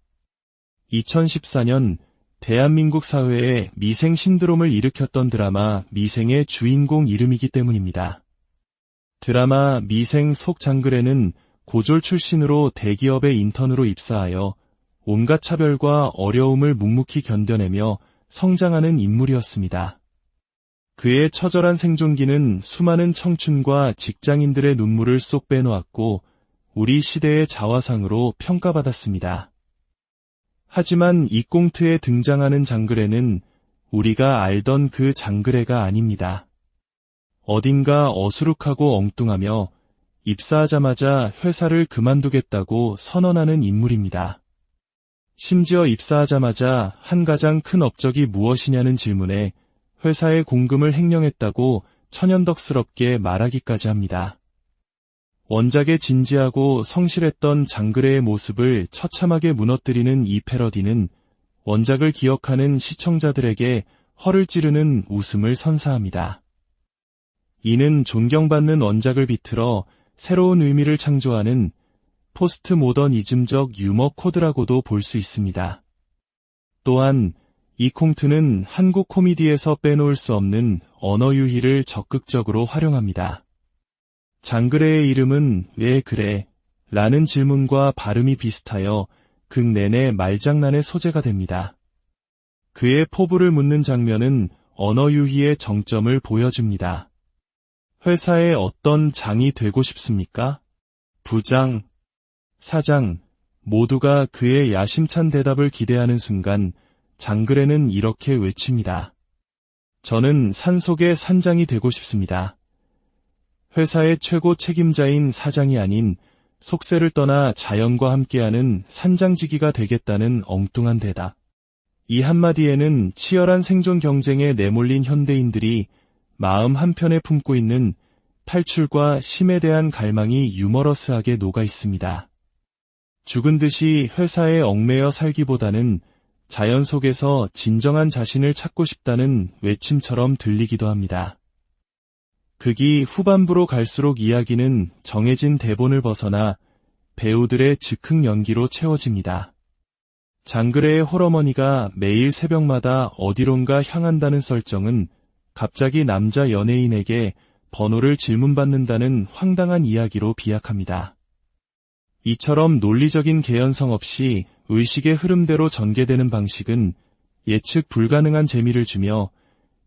Speaker 1: 2014년 대한민국 사회에 미생 신드롬을 일으켰던 드라마 미생의 주인공 이름이기 때문입니다. 드라마 미생 속 장그래는 고졸 출신으로 대기업의 인턴으로 입사하여 온갖 차별과 어려움을 묵묵히 견뎌내며 성장하는 인물이었습니다. 그의 처절한 생존기는 수많은 청춘과 직장인들의 눈물을 쏙 빼놓았고 우리 시대의 자화상으로 평가받았습니다. 하지만 이 꽁트에 등장하는 장그래는 우리가 알던 그 장그래가 아닙니다. 어딘가 어수룩하고 엉뚱하며 입사하자마자 회사를 그만두겠다고 선언하는 인물입니다. 심지어 입사하자마자 한 가장 큰 업적이 무엇이냐는 질문에 회사의 공금을 횡령했다고 천연덕스럽게 말하기까지 합니다. 원작의 진지하고 성실했던 장그래의 모습을 처참하게 무너뜨리는 이 패러디는 원작을 기억하는 시청자들에게 허를 찌르는 웃음을 선사합니다. 이는 존경받는 원작을 비틀어 새로운 의미를 창조하는 포스트 모더니즘적 유머 코드라고도 볼 수 있습니다. 또한 이 콩트는 한국 코미디에서 빼놓을 수 없는 언어 유희를 적극적으로 활용합니다. 장그래의 이름은 왜 그래? 라는 질문과 발음이 비슷하여 극 내내 말장난의 소재가 됩니다. 그의 포부를 묻는 장면은 언어 유희의 정점을 보여줍니다. 회사의 어떤 장이 되고 싶습니까? 부장, 사장, 모두가 그의 야심찬 대답을 기대하는 순간 장그래는 이렇게 외칩니다. 저는 산속의 산장이 되고 싶습니다. 회사의 최고 책임자인 사장이 아닌 속세를 떠나 자연과 함께하는 산장지기가 되겠다는 엉뚱한 대답. 이 한마디에는 치열한 생존 경쟁에 내몰린 현대인들이 마음 한편에 품고 있는 탈출과 쉼에 대한 갈망이 유머러스하게 녹아 있습니다. 죽은 듯이 회사에 얽매여 살기보다는 자연 속에서 진정한 자신을 찾고 싶다는 외침처럼 들리기도 합니다. 극이 후반부로 갈수록 이야기는 정해진 대본을 벗어나 배우들의 즉흥 연기로 채워집니다. 장그래의 홀어머니가 매일 새벽마다 어디론가 향한다는 설정은 갑자기 남자 연예인에게 번호를 질문받는다는 황당한 이야기로 비약합니다. 이처럼 논리적인 개연성 없이 의식의 흐름대로 전개되는 방식은 예측 불가능한 재미를 주며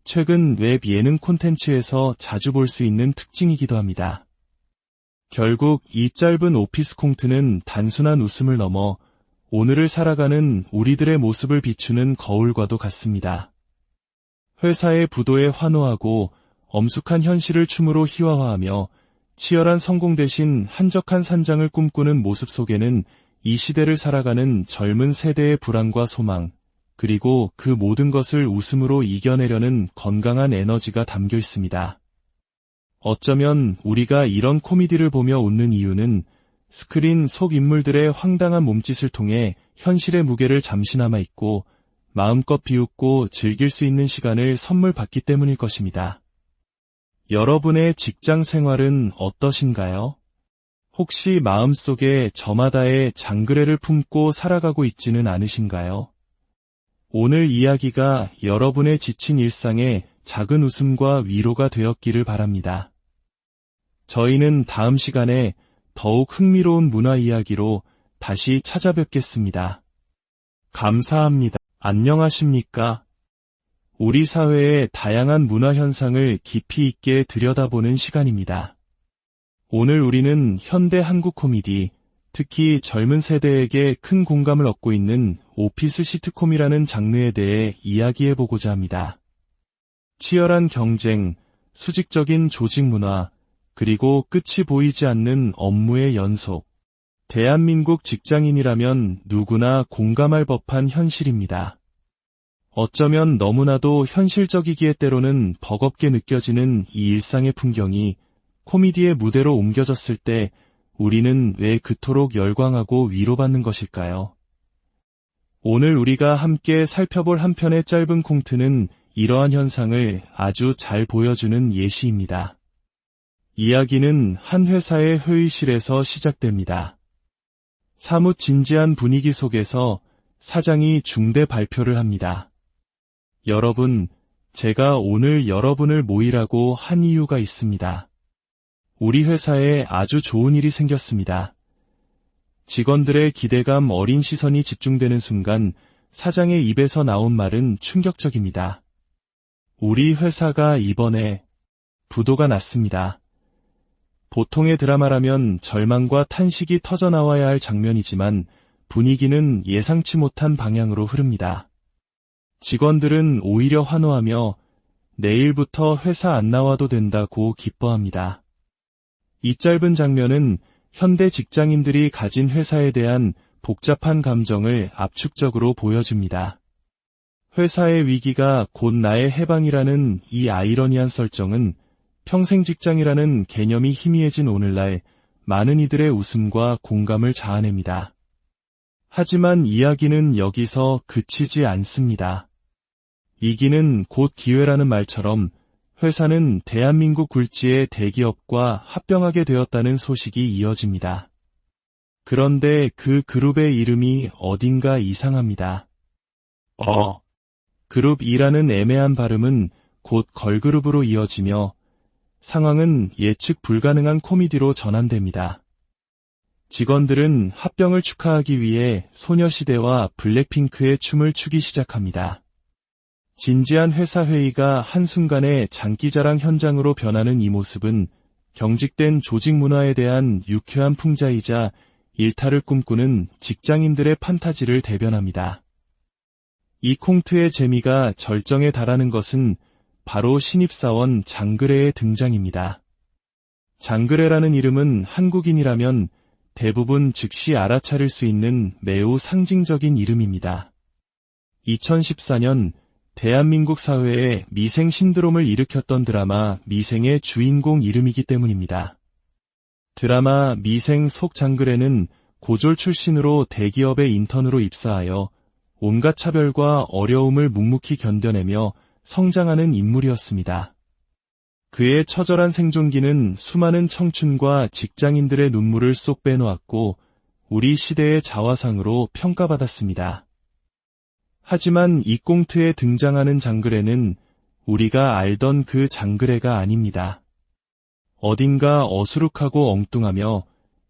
Speaker 1: 최근 웹 예능 콘텐츠에서 자주 볼 수 있는 특징이기도 합니다. 결국 이 짧은 오피스 콩트는 단순한 웃음을 넘어 오늘을 살아가는 우리들의 모습을 비추는 거울과도 같습니다. 회사의 부도에 환호하고 엄숙한 현실을 춤으로 희화화하며 치열한 성공 대신 한적한 산장을 꿈꾸는 모습 속에는 이 시대를 살아가는 젊은 세대의 불안과 소망, 그리고 그 모든 것을 웃음으로 이겨내려는 건강한 에너지가 담겨 있습니다. 어쩌면 우리가 이런 코미디를 보며 웃는 이유는 스크린 속 인물들의 황당한 몸짓을 통해 현실의 무게를 잠시나마 잊고 마음껏 비웃고 즐길 수 있는 시간을 선물 받기 때문일 것입니다. 여러분의 직장 생활은 어떠신가요? 혹시 마음속에 저마다의 장그래를 품고 살아가고 있지는 않으신가요? 오늘 이야기가 여러분의 지친 일상에 작은 웃음과 위로가 되었기를 바랍니다. 저희는 다음 시간에 더욱 흥미로운 문화 이야기로 다시 찾아뵙겠습니다. 감사합니다. 안녕하십니까? 우리 사회의 다양한 문화 현상을 깊이 있게 들여다보는 시간입니다. 오늘 우리는 현대 한국 코미디, 특히 젊은 세대에게 큰 공감을 얻고 있는 오피스 시트콤이라는 장르에 대해 이야기해보고자 합니다. 치열한 경쟁, 수직적인 조직 문화, 그리고 끝이 보이지 않는 업무의 연속. 대한민국 직장인이라면 누구나 공감할 법한 현실입니다. 어쩌면 너무나도 현실적이기에 때로는 버겁게 느껴지는 이 일상의 풍경이 코미디의 무대로 옮겨졌을 때 우리는 왜 그토록 열광하고 위로받는 것일까요? 오늘 우리가 함께 살펴볼 한 편의 짧은 콩트는 이러한 현상을 아주 잘 보여주는 예시입니다. 이야기는 한 회사의 회의실에서 시작됩니다. 사뭇 진지한 분위기 속에서 사장이 중대 발표를 합니다. 여러분, 제가 오늘 여러분을 모이라고 한 이유가 있습니다. 우리 회사에 아주 좋은 일이 생겼습니다. 직원들의 기대감 어린 시선이 집중되는 순간 사장의 입에서 나온 말은 충격적입니다. 우리 회사가 이번에 부도가 났습니다. 보통의 드라마라면 절망과 탄식이 터져나와야 할 장면이지만 분위기는 예상치 못한 방향으로 흐릅니다. 직원들은 오히려 환호하며 내일부터 회사 안 나와도 된다고 기뻐합니다. 이 짧은 장면은 현대 직장인들이 가진 회사에 대한 복잡한 감정을 압축적으로 보여줍니다. 회사의 위기가 곧 나의 해방이라는 이 아이러니한 설정은 평생 직장이라는 개념이 희미해진 오늘날 많은 이들의 웃음과 공감을 자아냅니다. 하지만 이야기는 여기서 그치지 않습니다. 이기는 곧 기회라는 말처럼 회사는 대한민국 굴지의 대기업과 합병하게 되었다는 소식이 이어집니다. 그런데 그 그룹의 이름이 어딘가 이상합니다. 그룹 E라는 애매한 발음은 곧 걸그룹으로 이어지며 상황은 예측 불가능한 코미디로 전환됩니다. 직원들은 합병을 축하하기 위해 소녀시대와 블랙핑크의 춤을 추기 시작합니다. 진지한 회사 회의가 한순간에 장기자랑 현장으로 변하는 이 모습은 경직된 조직 문화에 대한 유쾌한 풍자이자 일탈을 꿈꾸는 직장인들의 판타지를 대변합니다. 이 콩트의 재미가 절정에 달하는 것은 바로 신입사원 장그래의 등장입니다. 장그래라는 이름은 한국인이라면 대부분 즉시 알아차릴 수 있는 매우 상징적인 이름입니다. 2014년 대한민국 사회에 미생 신드롬을 일으켰던 드라마 미생의 주인공 이름이기 때문입니다. 드라마 미생 속 장그래는 고졸 출신으로 대기업의 인턴으로 입사하여 온갖 차별과 어려움을 묵묵히 견뎌내며 성장하는 인물이었습니다. 그의 처절한 생존기는 수많은 청춘과 직장인들의 눈물을 쏙 빼놓았고 우리 시대의 자화상으로 평가받았습니다. 하지만 이 꽁트에 등장하는 장그래는 우리가 알던 그 장그래가 아닙니다. 어딘가 어수룩하고 엉뚱하며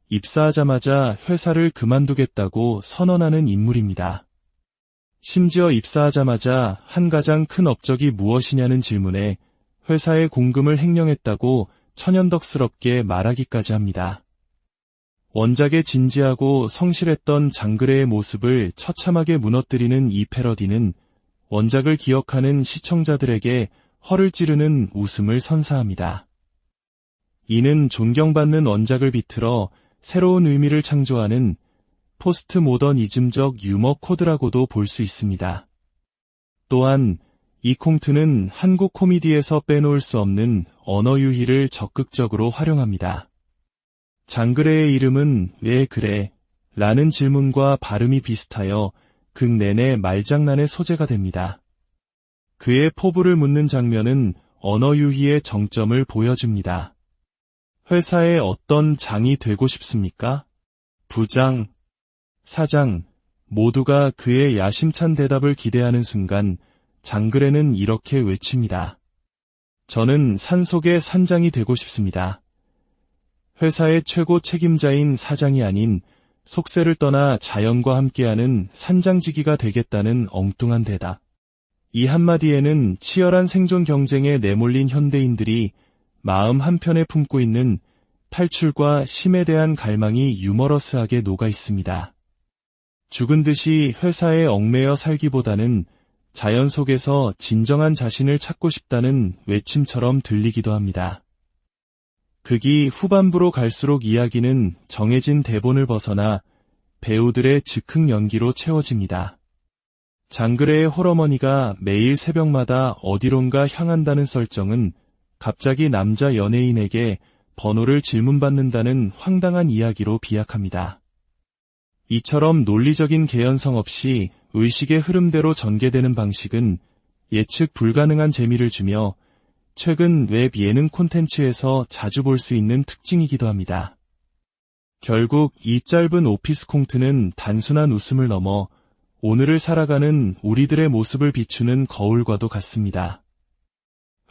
Speaker 1: 입사하자마자 회사를 그만두겠다고 선언하는 인물입니다. 심지어 입사하자마자 한 가장 큰 업적이 무엇이냐는 질문에 회사의 공금을 횡령했다고 천연덕스럽게 말하기까지 합니다. 원작의 진지하고 성실했던 장그래의 모습을 처참하게 무너뜨리는 이 패러디는 원작을 기억하는 시청자들에게 허를 찌르는 웃음을 선사합니다. 이는 존경받는 원작을 비틀어 새로운 의미를 창조하는 포스트 모더니즘적 유머 코드라고도 볼 수 있습니다. 또한 이 콩트는 한국 코미디에서 빼놓을 수 없는 언어 유희를 적극적으로 활용합니다. 장그래의 이름은 왜 그래? 라는 질문과 발음이 비슷하여 극 내내 말장난의 소재가 됩니다. 그의 포부를 묻는 장면은 언어 유희의 정점을 보여줍니다. 회사의 어떤 장이 되고 싶습니까? 부장, 사장, 모두가 그의 야심찬 대답을 기대하는 순간 장그래는 이렇게 외칩니다. 저는 산속의 산장이 되고 싶습니다. 회사의 최고 책임자인 사장이 아닌 속세를 떠나 자연과 함께하는 산장지기가 되겠다는 엉뚱한 대답. 이 한마디에는 치열한 생존 경쟁에 내몰린 현대인들이 마음 한편에 품고 있는 탈출과 쉼에 대한 갈망이 유머러스하게 녹아 있습니다. 죽은 듯이 회사에 얽매여 살기보다는 자연 속에서 진정한 자신을 찾고 싶다는 외침처럼 들리기도 합니다. 극이 후반부로 갈수록 이야기는 정해진 대본을 벗어나 배우들의 즉흥 연기로 채워집니다. 장그래의 홀어머니가 매일 새벽마다 어디론가 향한다는 설정은 갑자기 남자 연예인에게 번호를 질문받는다는 황당한 이야기로 비약합니다. 이처럼 논리적인 개연성 없이 의식의 흐름대로 전개되는 방식은 예측 불가능한 재미를 주며 최근 웹 예능 콘텐츠에서 자주 볼 수 있는 특징이기도 합니다. 결국 이 짧은 오피스 콩트는 단순한 웃음을 넘어 오늘을 살아가는 우리들의 모습을 비추는 거울과도 같습니다.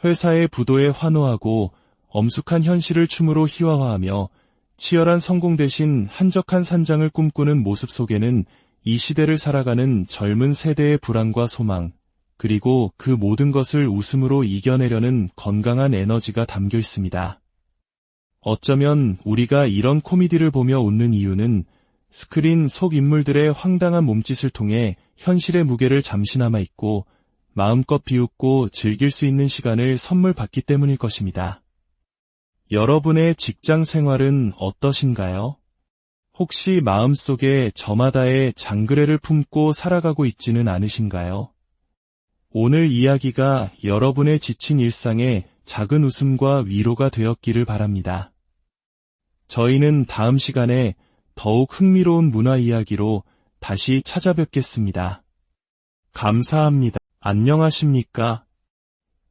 Speaker 1: 회사의 부도에 환호하고 엄숙한 현실을 춤으로 희화화하며 치열한 성공 대신 한적한 산장을 꿈꾸는 모습 속에는 이 시대를 살아가는 젊은 세대의 불안과 소망, 그리고 그 모든 것을 웃음으로 이겨내려는 건강한 에너지가 담겨 있습니다. 어쩌면 우리가 이런 코미디를 보며 웃는 이유는 스크린 속 인물들의 황당한 몸짓을 통해 현실의 무게를 잠시나마 잊고 마음껏 비웃고 즐길 수 있는 시간을 선물 받기 때문일 것입니다. 여러분의 직장 생활은 어떠신가요? 혹시 마음속에 저마다의 장그래를 품고 살아가고 있지는 않으신가요? 오늘 이야기가 여러분의 지친 일상에 작은 웃음과 위로가 되었기를 바랍니다. 저희는 다음 시간에 더욱 흥미로운 문화 이야기로 다시 찾아뵙겠습니다. 감사합니다. 안녕하십니까?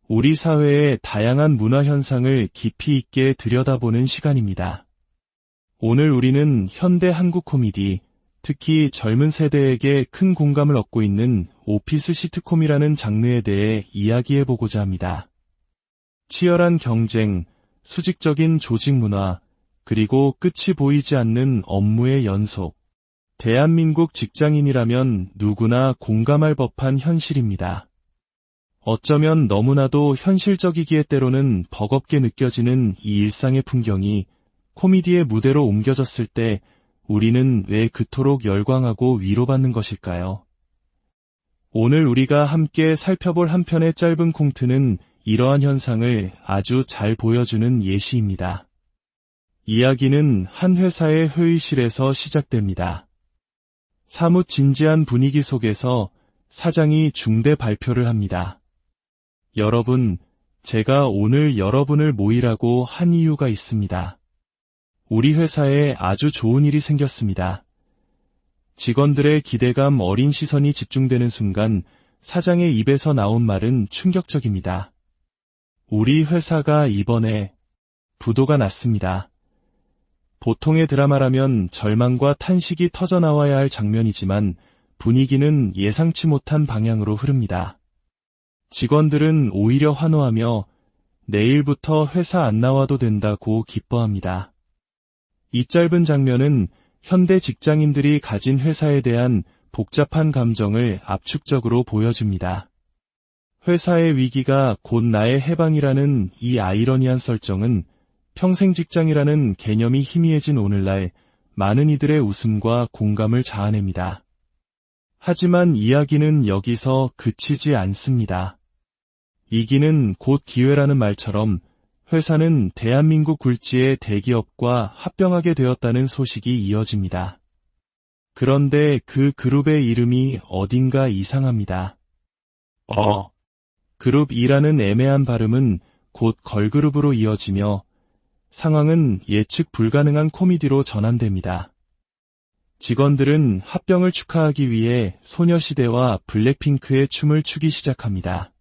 Speaker 1: 우리 사회의 다양한 문화 현상을 깊이 있게 들여다보는 시간입니다. 오늘 우리는 현대 한국 코미디, 특히 젊은 세대에게 큰 공감을 얻고 있는 오피스 시트콤이라는 장르에 대해 이야기해보고자 합니다. 치열한 경쟁, 수직적인 조직 문화, 그리고 끝이 보이지 않는 업무의 연속. 대한민국 직장인이라면 누구나 공감할 법한 현실입니다. 어쩌면 너무나도 현실적이기에 때로는 버겁게 느껴지는 이 일상의 풍경이 코미디의 무대로 옮겨졌을 때 우리는 왜 그토록 열광하고 위로받는 것일까요? 오늘 우리가 함께 살펴볼 한 편의 짧은 콩트는 이러한 현상을 아주 잘 보여주는 예시입니다. 이야기는 한 회사의 회의실에서 시작됩니다. 사뭇 진지한 분위기 속에서 사장이 중대 발표를 합니다. 여러분, 제가 오늘 여러분을 모이라고 한 이유가 있습니다. 우리 회사에 아주 좋은 일이 생겼습니다. 직원들의 기대감 어린 시선이 집중되는 순간 사장의 입에서 나온 말은 충격적입니다. 우리 회사가 이번에 부도가 났습니다. 보통의 드라마라면 절망과 탄식이 터져나와야 할 장면이지만 분위기는 예상치 못한 방향으로 흐릅니다. 직원들은 오히려 환호하며 내일부터 회사 안 나와도 된다고 기뻐합니다. 이 짧은 장면은 현대 직장인들이 가진 회사에 대한 복잡한 감정을 압축적으로 보여줍니다. 회사의 위기가 곧 나의 해방이라는 이 아이러니한 설정은 평생 직장이라는 개념이 희미해진 오늘날 많은 이들의 웃음과 공감을 자아냅니다. 하지만 이야기는 여기서 그치지 않습니다. 위기는 곧 기회라는 말처럼 회사는 대한민국 굴지의 대기업과 합병하게 되었다는 소식이 이어집니다. 그런데 그 그룹의 이름이 어딘가 이상합니다. 그룹 E라는 애매한 발음은 곧 걸그룹으로 이어지며 상황은 예측 불가능한 코미디로 전환됩니다. 직원들은 합병을 축하하기 위해 소녀시대와 블랙핑크의 춤을 추기 시작합니다.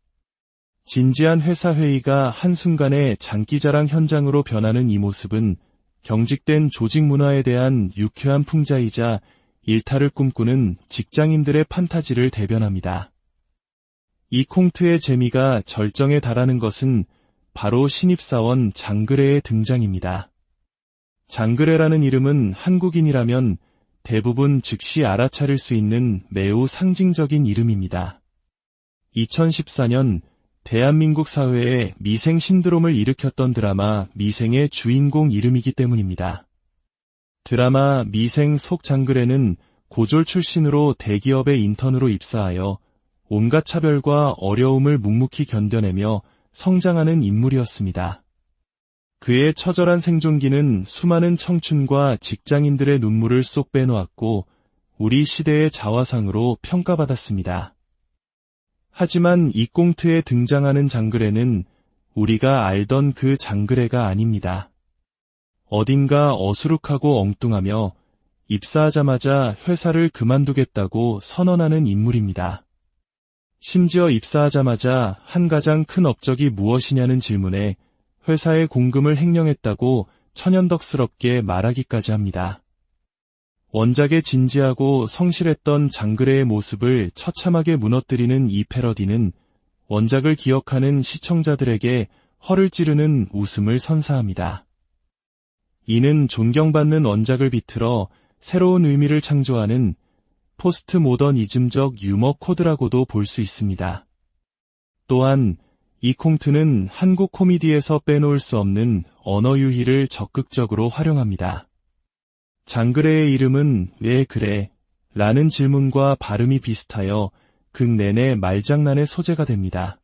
Speaker 1: 진지한 회사 회의가 한순간에 장기자랑 현장으로 변하는 이 모습은 경직된 조직 문화에 대한 유쾌한 풍자이자 일탈을 꿈꾸는 직장인들의 판타지를 대변합니다. 이 콩트의 재미가 절정에 달하는 것은 바로 신입사원 장그래의 등장입니다. 장그래라는 이름은 한국인이라면 대부분 즉시 알아차릴 수 있는 매우 상징적인 이름입니다. 2014년 대한민국 사회에 미생 신드롬을 일으켰던 드라마 미생의 주인공 이름이기 때문입니다. 드라마 미생 속 장그래는 고졸 출신으로 대기업의 인턴으로 입사하여 온갖 차별과 어려움을 묵묵히 견뎌내며 성장하는 인물이었습니다. 그의 처절한 생존기는 수많은 청춘과 직장인들의 눈물을 쏙 빼놓았고 우리 시대의 자화상으로 평가받았습니다. 하지만 이 콩트에 등장하는 장그래는 우리가 알던 그 장그래가 아닙니다. 어딘가 어수룩하고 엉뚱하며 입사하자마자 회사를 그만두겠다고 선언하는 인물입니다. 심지어 입사하자마자 한 가장 큰 업적이 무엇이냐는 질문에 회사의 공금을 횡령했다고 천연덕스럽게 말하기까지 합니다. 원작의 진지하고 성실했던 장그래의 모습을 처참하게 무너뜨리는 이 패러디는 원작을 기억하는 시청자들에게 허를 찌르는 웃음을 선사합니다. 이는 존경받는 원작을 비틀어 새로운 의미를 창조하는 포스트 모더니즘적 유머 코드라고도 볼 수 있습니다. 또한 이 콩트는 한국 코미디에서 빼놓을 수 없는 언어 유희를 적극적으로 활용합니다. 장그래의 이름은 왜 그래? 라는 질문과 발음이 비슷하여 극 내내 말장난의 소재가 됩니다.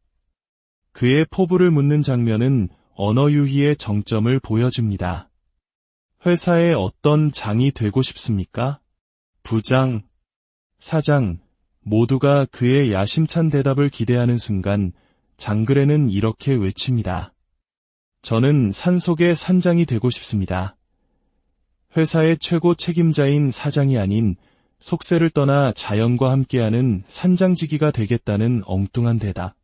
Speaker 1: 그의 포부를 묻는 장면은 언어 유희의 정점을 보여줍니다. 회사에 어떤 장이 되고 싶습니까? 부장, 사장, 모두가 그의 야심찬 대답을 기대하는 순간 장그래는 이렇게 외칩니다. 저는 산속의 산장이 되고 싶습니다. 회사의 최고 책임자인 사장이 아닌 속세를 떠나 자연과 함께하는 산장지기가 되겠다는 엉뚱한 대답.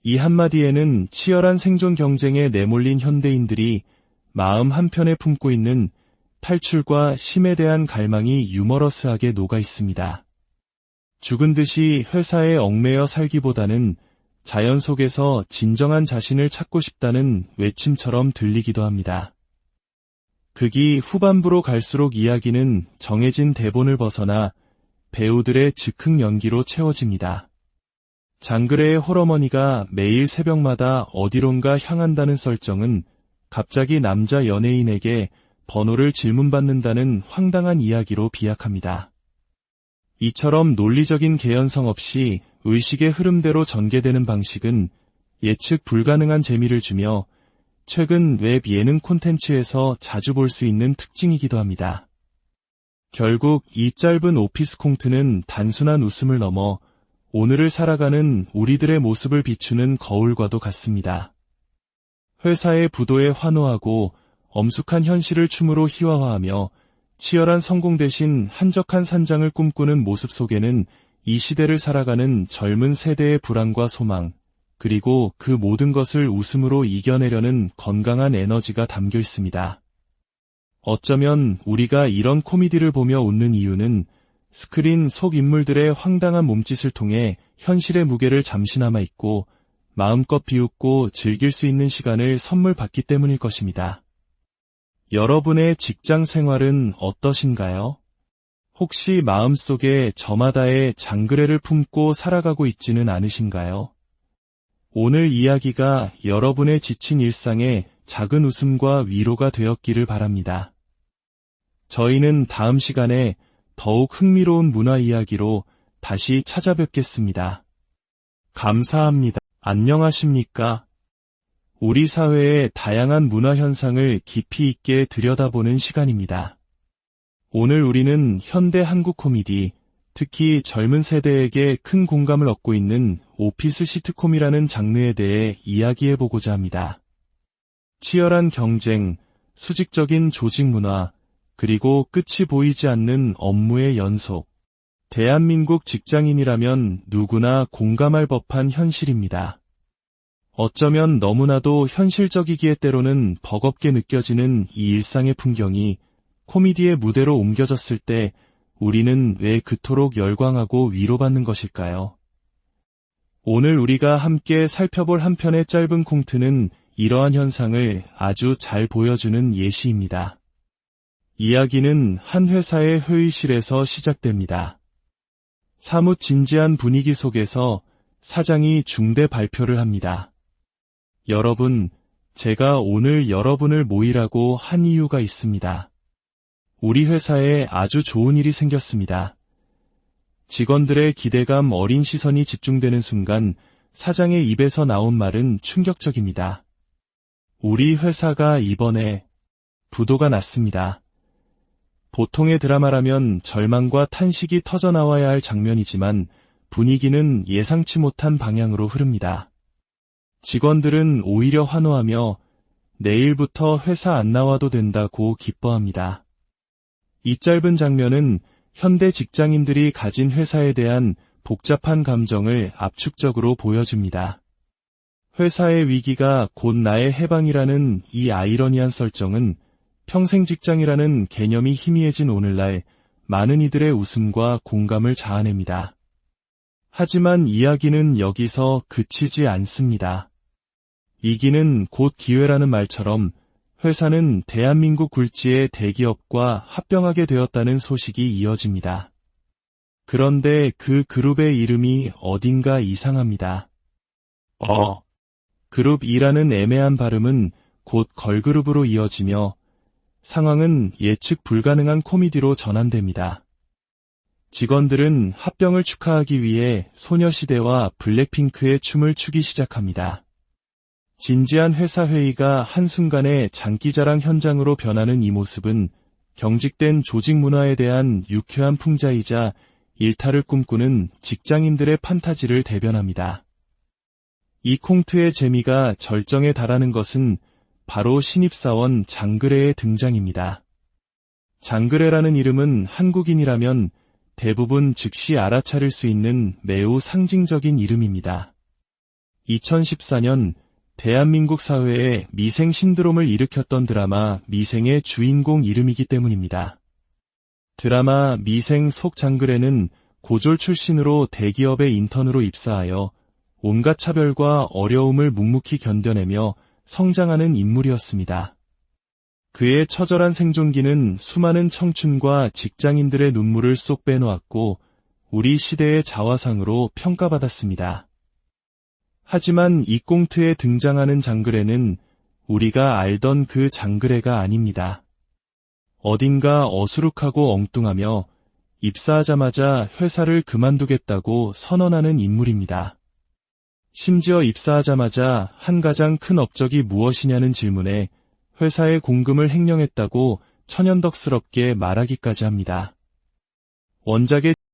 Speaker 1: 이 한마디에는 치열한 생존 경쟁에 내몰린 현대인들이 마음 한편에 품고 있는 탈출과 쉼에 대한 갈망이 유머러스하게 녹아 있습니다. 죽은 듯이 회사에 얽매여 살기보다는 자연 속에서 진정한 자신을 찾고 싶다는 외침처럼 들리기도 합니다. 극이 후반부로 갈수록 이야기는 정해진 대본을 벗어나 배우들의 즉흥 연기로 채워집니다. 장그래의 홀어머니가 매일 새벽마다 어디론가 향한다는 썰정은 갑자기 남자 연예인에게 번호를 질문받는다는 황당한 이야기로 비약합니다. 이처럼 논리적인 개연성 없이 의식의 흐름대로 전개되는 방식은 예측 불가능한 재미를 주며 최근 웹 예능 콘텐츠에서 자주 볼 수 있는 특징이기도 합니다. 결국 이 짧은 오피스 콩트는 단순한 웃음을 넘어 오늘을 살아가는 우리들의 모습을 비추는 거울과도 같습니다. 회사의 부도에 환호하고 엄숙한 현실을 춤으로 희화화하며 치열한 성공 대신 한적한 산장을 꿈꾸는 모습 속에는 이 시대를 살아가는 젊은 세대의 불안과 소망, 그리고 그 모든 것을 웃음으로 이겨내려는 건강한 에너지가 담겨 있습니다. 어쩌면 우리가 이런 코미디를 보며 웃는 이유는 스크린 속 인물들의 황당한 몸짓을 통해 현실의 무게를 잠시나마 잊고 마음껏 비웃고 즐길 수 있는 시간을 선물 받기 때문일 것입니다. 여러분의 직장 생활은 어떠신가요? 혹시 마음속에 저마다의 장그래를 품고 살아가고 있지는 않으신가요? 오늘 이야기가 여러분의 지친 일상에 작은 웃음과 위로가 되었기를 바랍니다. 저희는 다음 시간에 더욱 흥미로운 문화 이야기로 다시 찾아뵙겠습니다. 감사합니다. 안녕하십니까? 우리 사회의 다양한 문화 현상을 깊이 있게 들여다보는 시간입니다. 오늘 우리는 현대 한국 코미디, 특히 젊은 세대에게 큰 공감을 얻고 있는 오피스 시트콤이라는 장르에 대해 이야기해보고자 합니다. 치열한 경쟁, 수직적인 조직 문화, 그리고 끝이 보이지 않는 업무의 연속. 대한민국 직장인이라면 누구나 공감할 법한 현실입니다. 어쩌면 너무나도 현실적이기에 때로는 버겁게 느껴지는 이 일상의 풍경이 코미디의 무대로 옮겨졌을 때 우리는 왜 그토록 열광하고 위로받는 것일까요? 오늘 우리가 함께 살펴볼 한 편의 짧은 콩트는 이러한 현상을 아주 잘 보여주는 예시입니다. 이야기는 한 회사의 회의실에서 시작됩니다. 사뭇 진지한 분위기 속에서 사장이 중대 발표를 합니다. 여러분, 제가 오늘 여러분을 모이라고 한 이유가 있습니다. 우리 회사에 아주 좋은 일이 생겼습니다. 직원들의 기대감 어린 시선이 집중되는 순간 사장의 입에서 나온 말은 충격적입니다. 우리 회사가 이번에 부도가 났습니다. 보통의 드라마라면 절망과 탄식이 터져나와야 할 장면이지만 분위기는 예상치 못한 방향으로 흐릅니다. 직원들은 오히려 환호하며 내일부터 회사 안 나와도 된다고 기뻐합니다. 이 짧은 장면은 현대 직장인들이 가진 회사에 대한 복잡한 감정을 압축적으로 보여줍니다. 회사의 위기가 곧 나의 해방이라는 이 아이러니한 설정은 평생 직장이라는 개념이 희미해진 오늘날 많은 이들의 웃음과 공감을 자아냅니다. 하지만 이야기는 여기서 그치지 않습니다. 위기는 곧 기회라는 말처럼 회사는 대한민국 굴지의 대기업과 합병하게 되었다는 소식이 이어집니다. 그런데 그 그룹의 이름이 어딘가 이상합니다. 그룹 E라는 애매한 발음은 곧 걸그룹으로 이어지며 상황은 예측 불가능한 코미디로 전환됩니다. 직원들은 합병을 축하하기 위해 소녀시대와 블랙핑크의 춤을 추기 시작합니다. 진지한 회사 회의가 한순간에 장기자랑 현장으로 변하는 이 모습은 경직된 조직 문화에 대한 유쾌한 풍자이자 일탈을 꿈꾸는 직장인들의 판타지를 대변합니다. 이 콩트의 재미가 절정에 달하는 것은 바로 신입사원 장그래의 등장입니다. 장그래라는 이름은 한국인이라면 대부분 즉시 알아차릴 수 있는 매우 상징적인 이름입니다. 2014년 대한민국 사회에 미생 신드롬을 일으켰던 드라마 미생의 주인공 이름이기 때문입니다. 드라마 미생 속 장그래는 고졸 출신으로 대기업의 인턴으로 입사하여 온갖 차별과 어려움을 묵묵히 견뎌내며 성장하는 인물이었습니다. 그의 처절한 생존기는 수많은 청춘과 직장인들의 눈물을 쏙 빼놓았고 우리 시대의 자화상으로 평가받았습니다. 하지만 이 꽁트에 등장하는 장그래는 우리가 알던 그 장그래가 아닙니다. 어딘가 어수룩하고 엉뚱하며 입사하자마자 회사를 그만두겠다고 선언하는 인물입니다. 심지어 입사하자마자 한 가장 큰 업적이 무엇이냐는 질문에 회사의 공금을 횡령했다고 천연덕스럽게 말하기까지 합니다. 원작의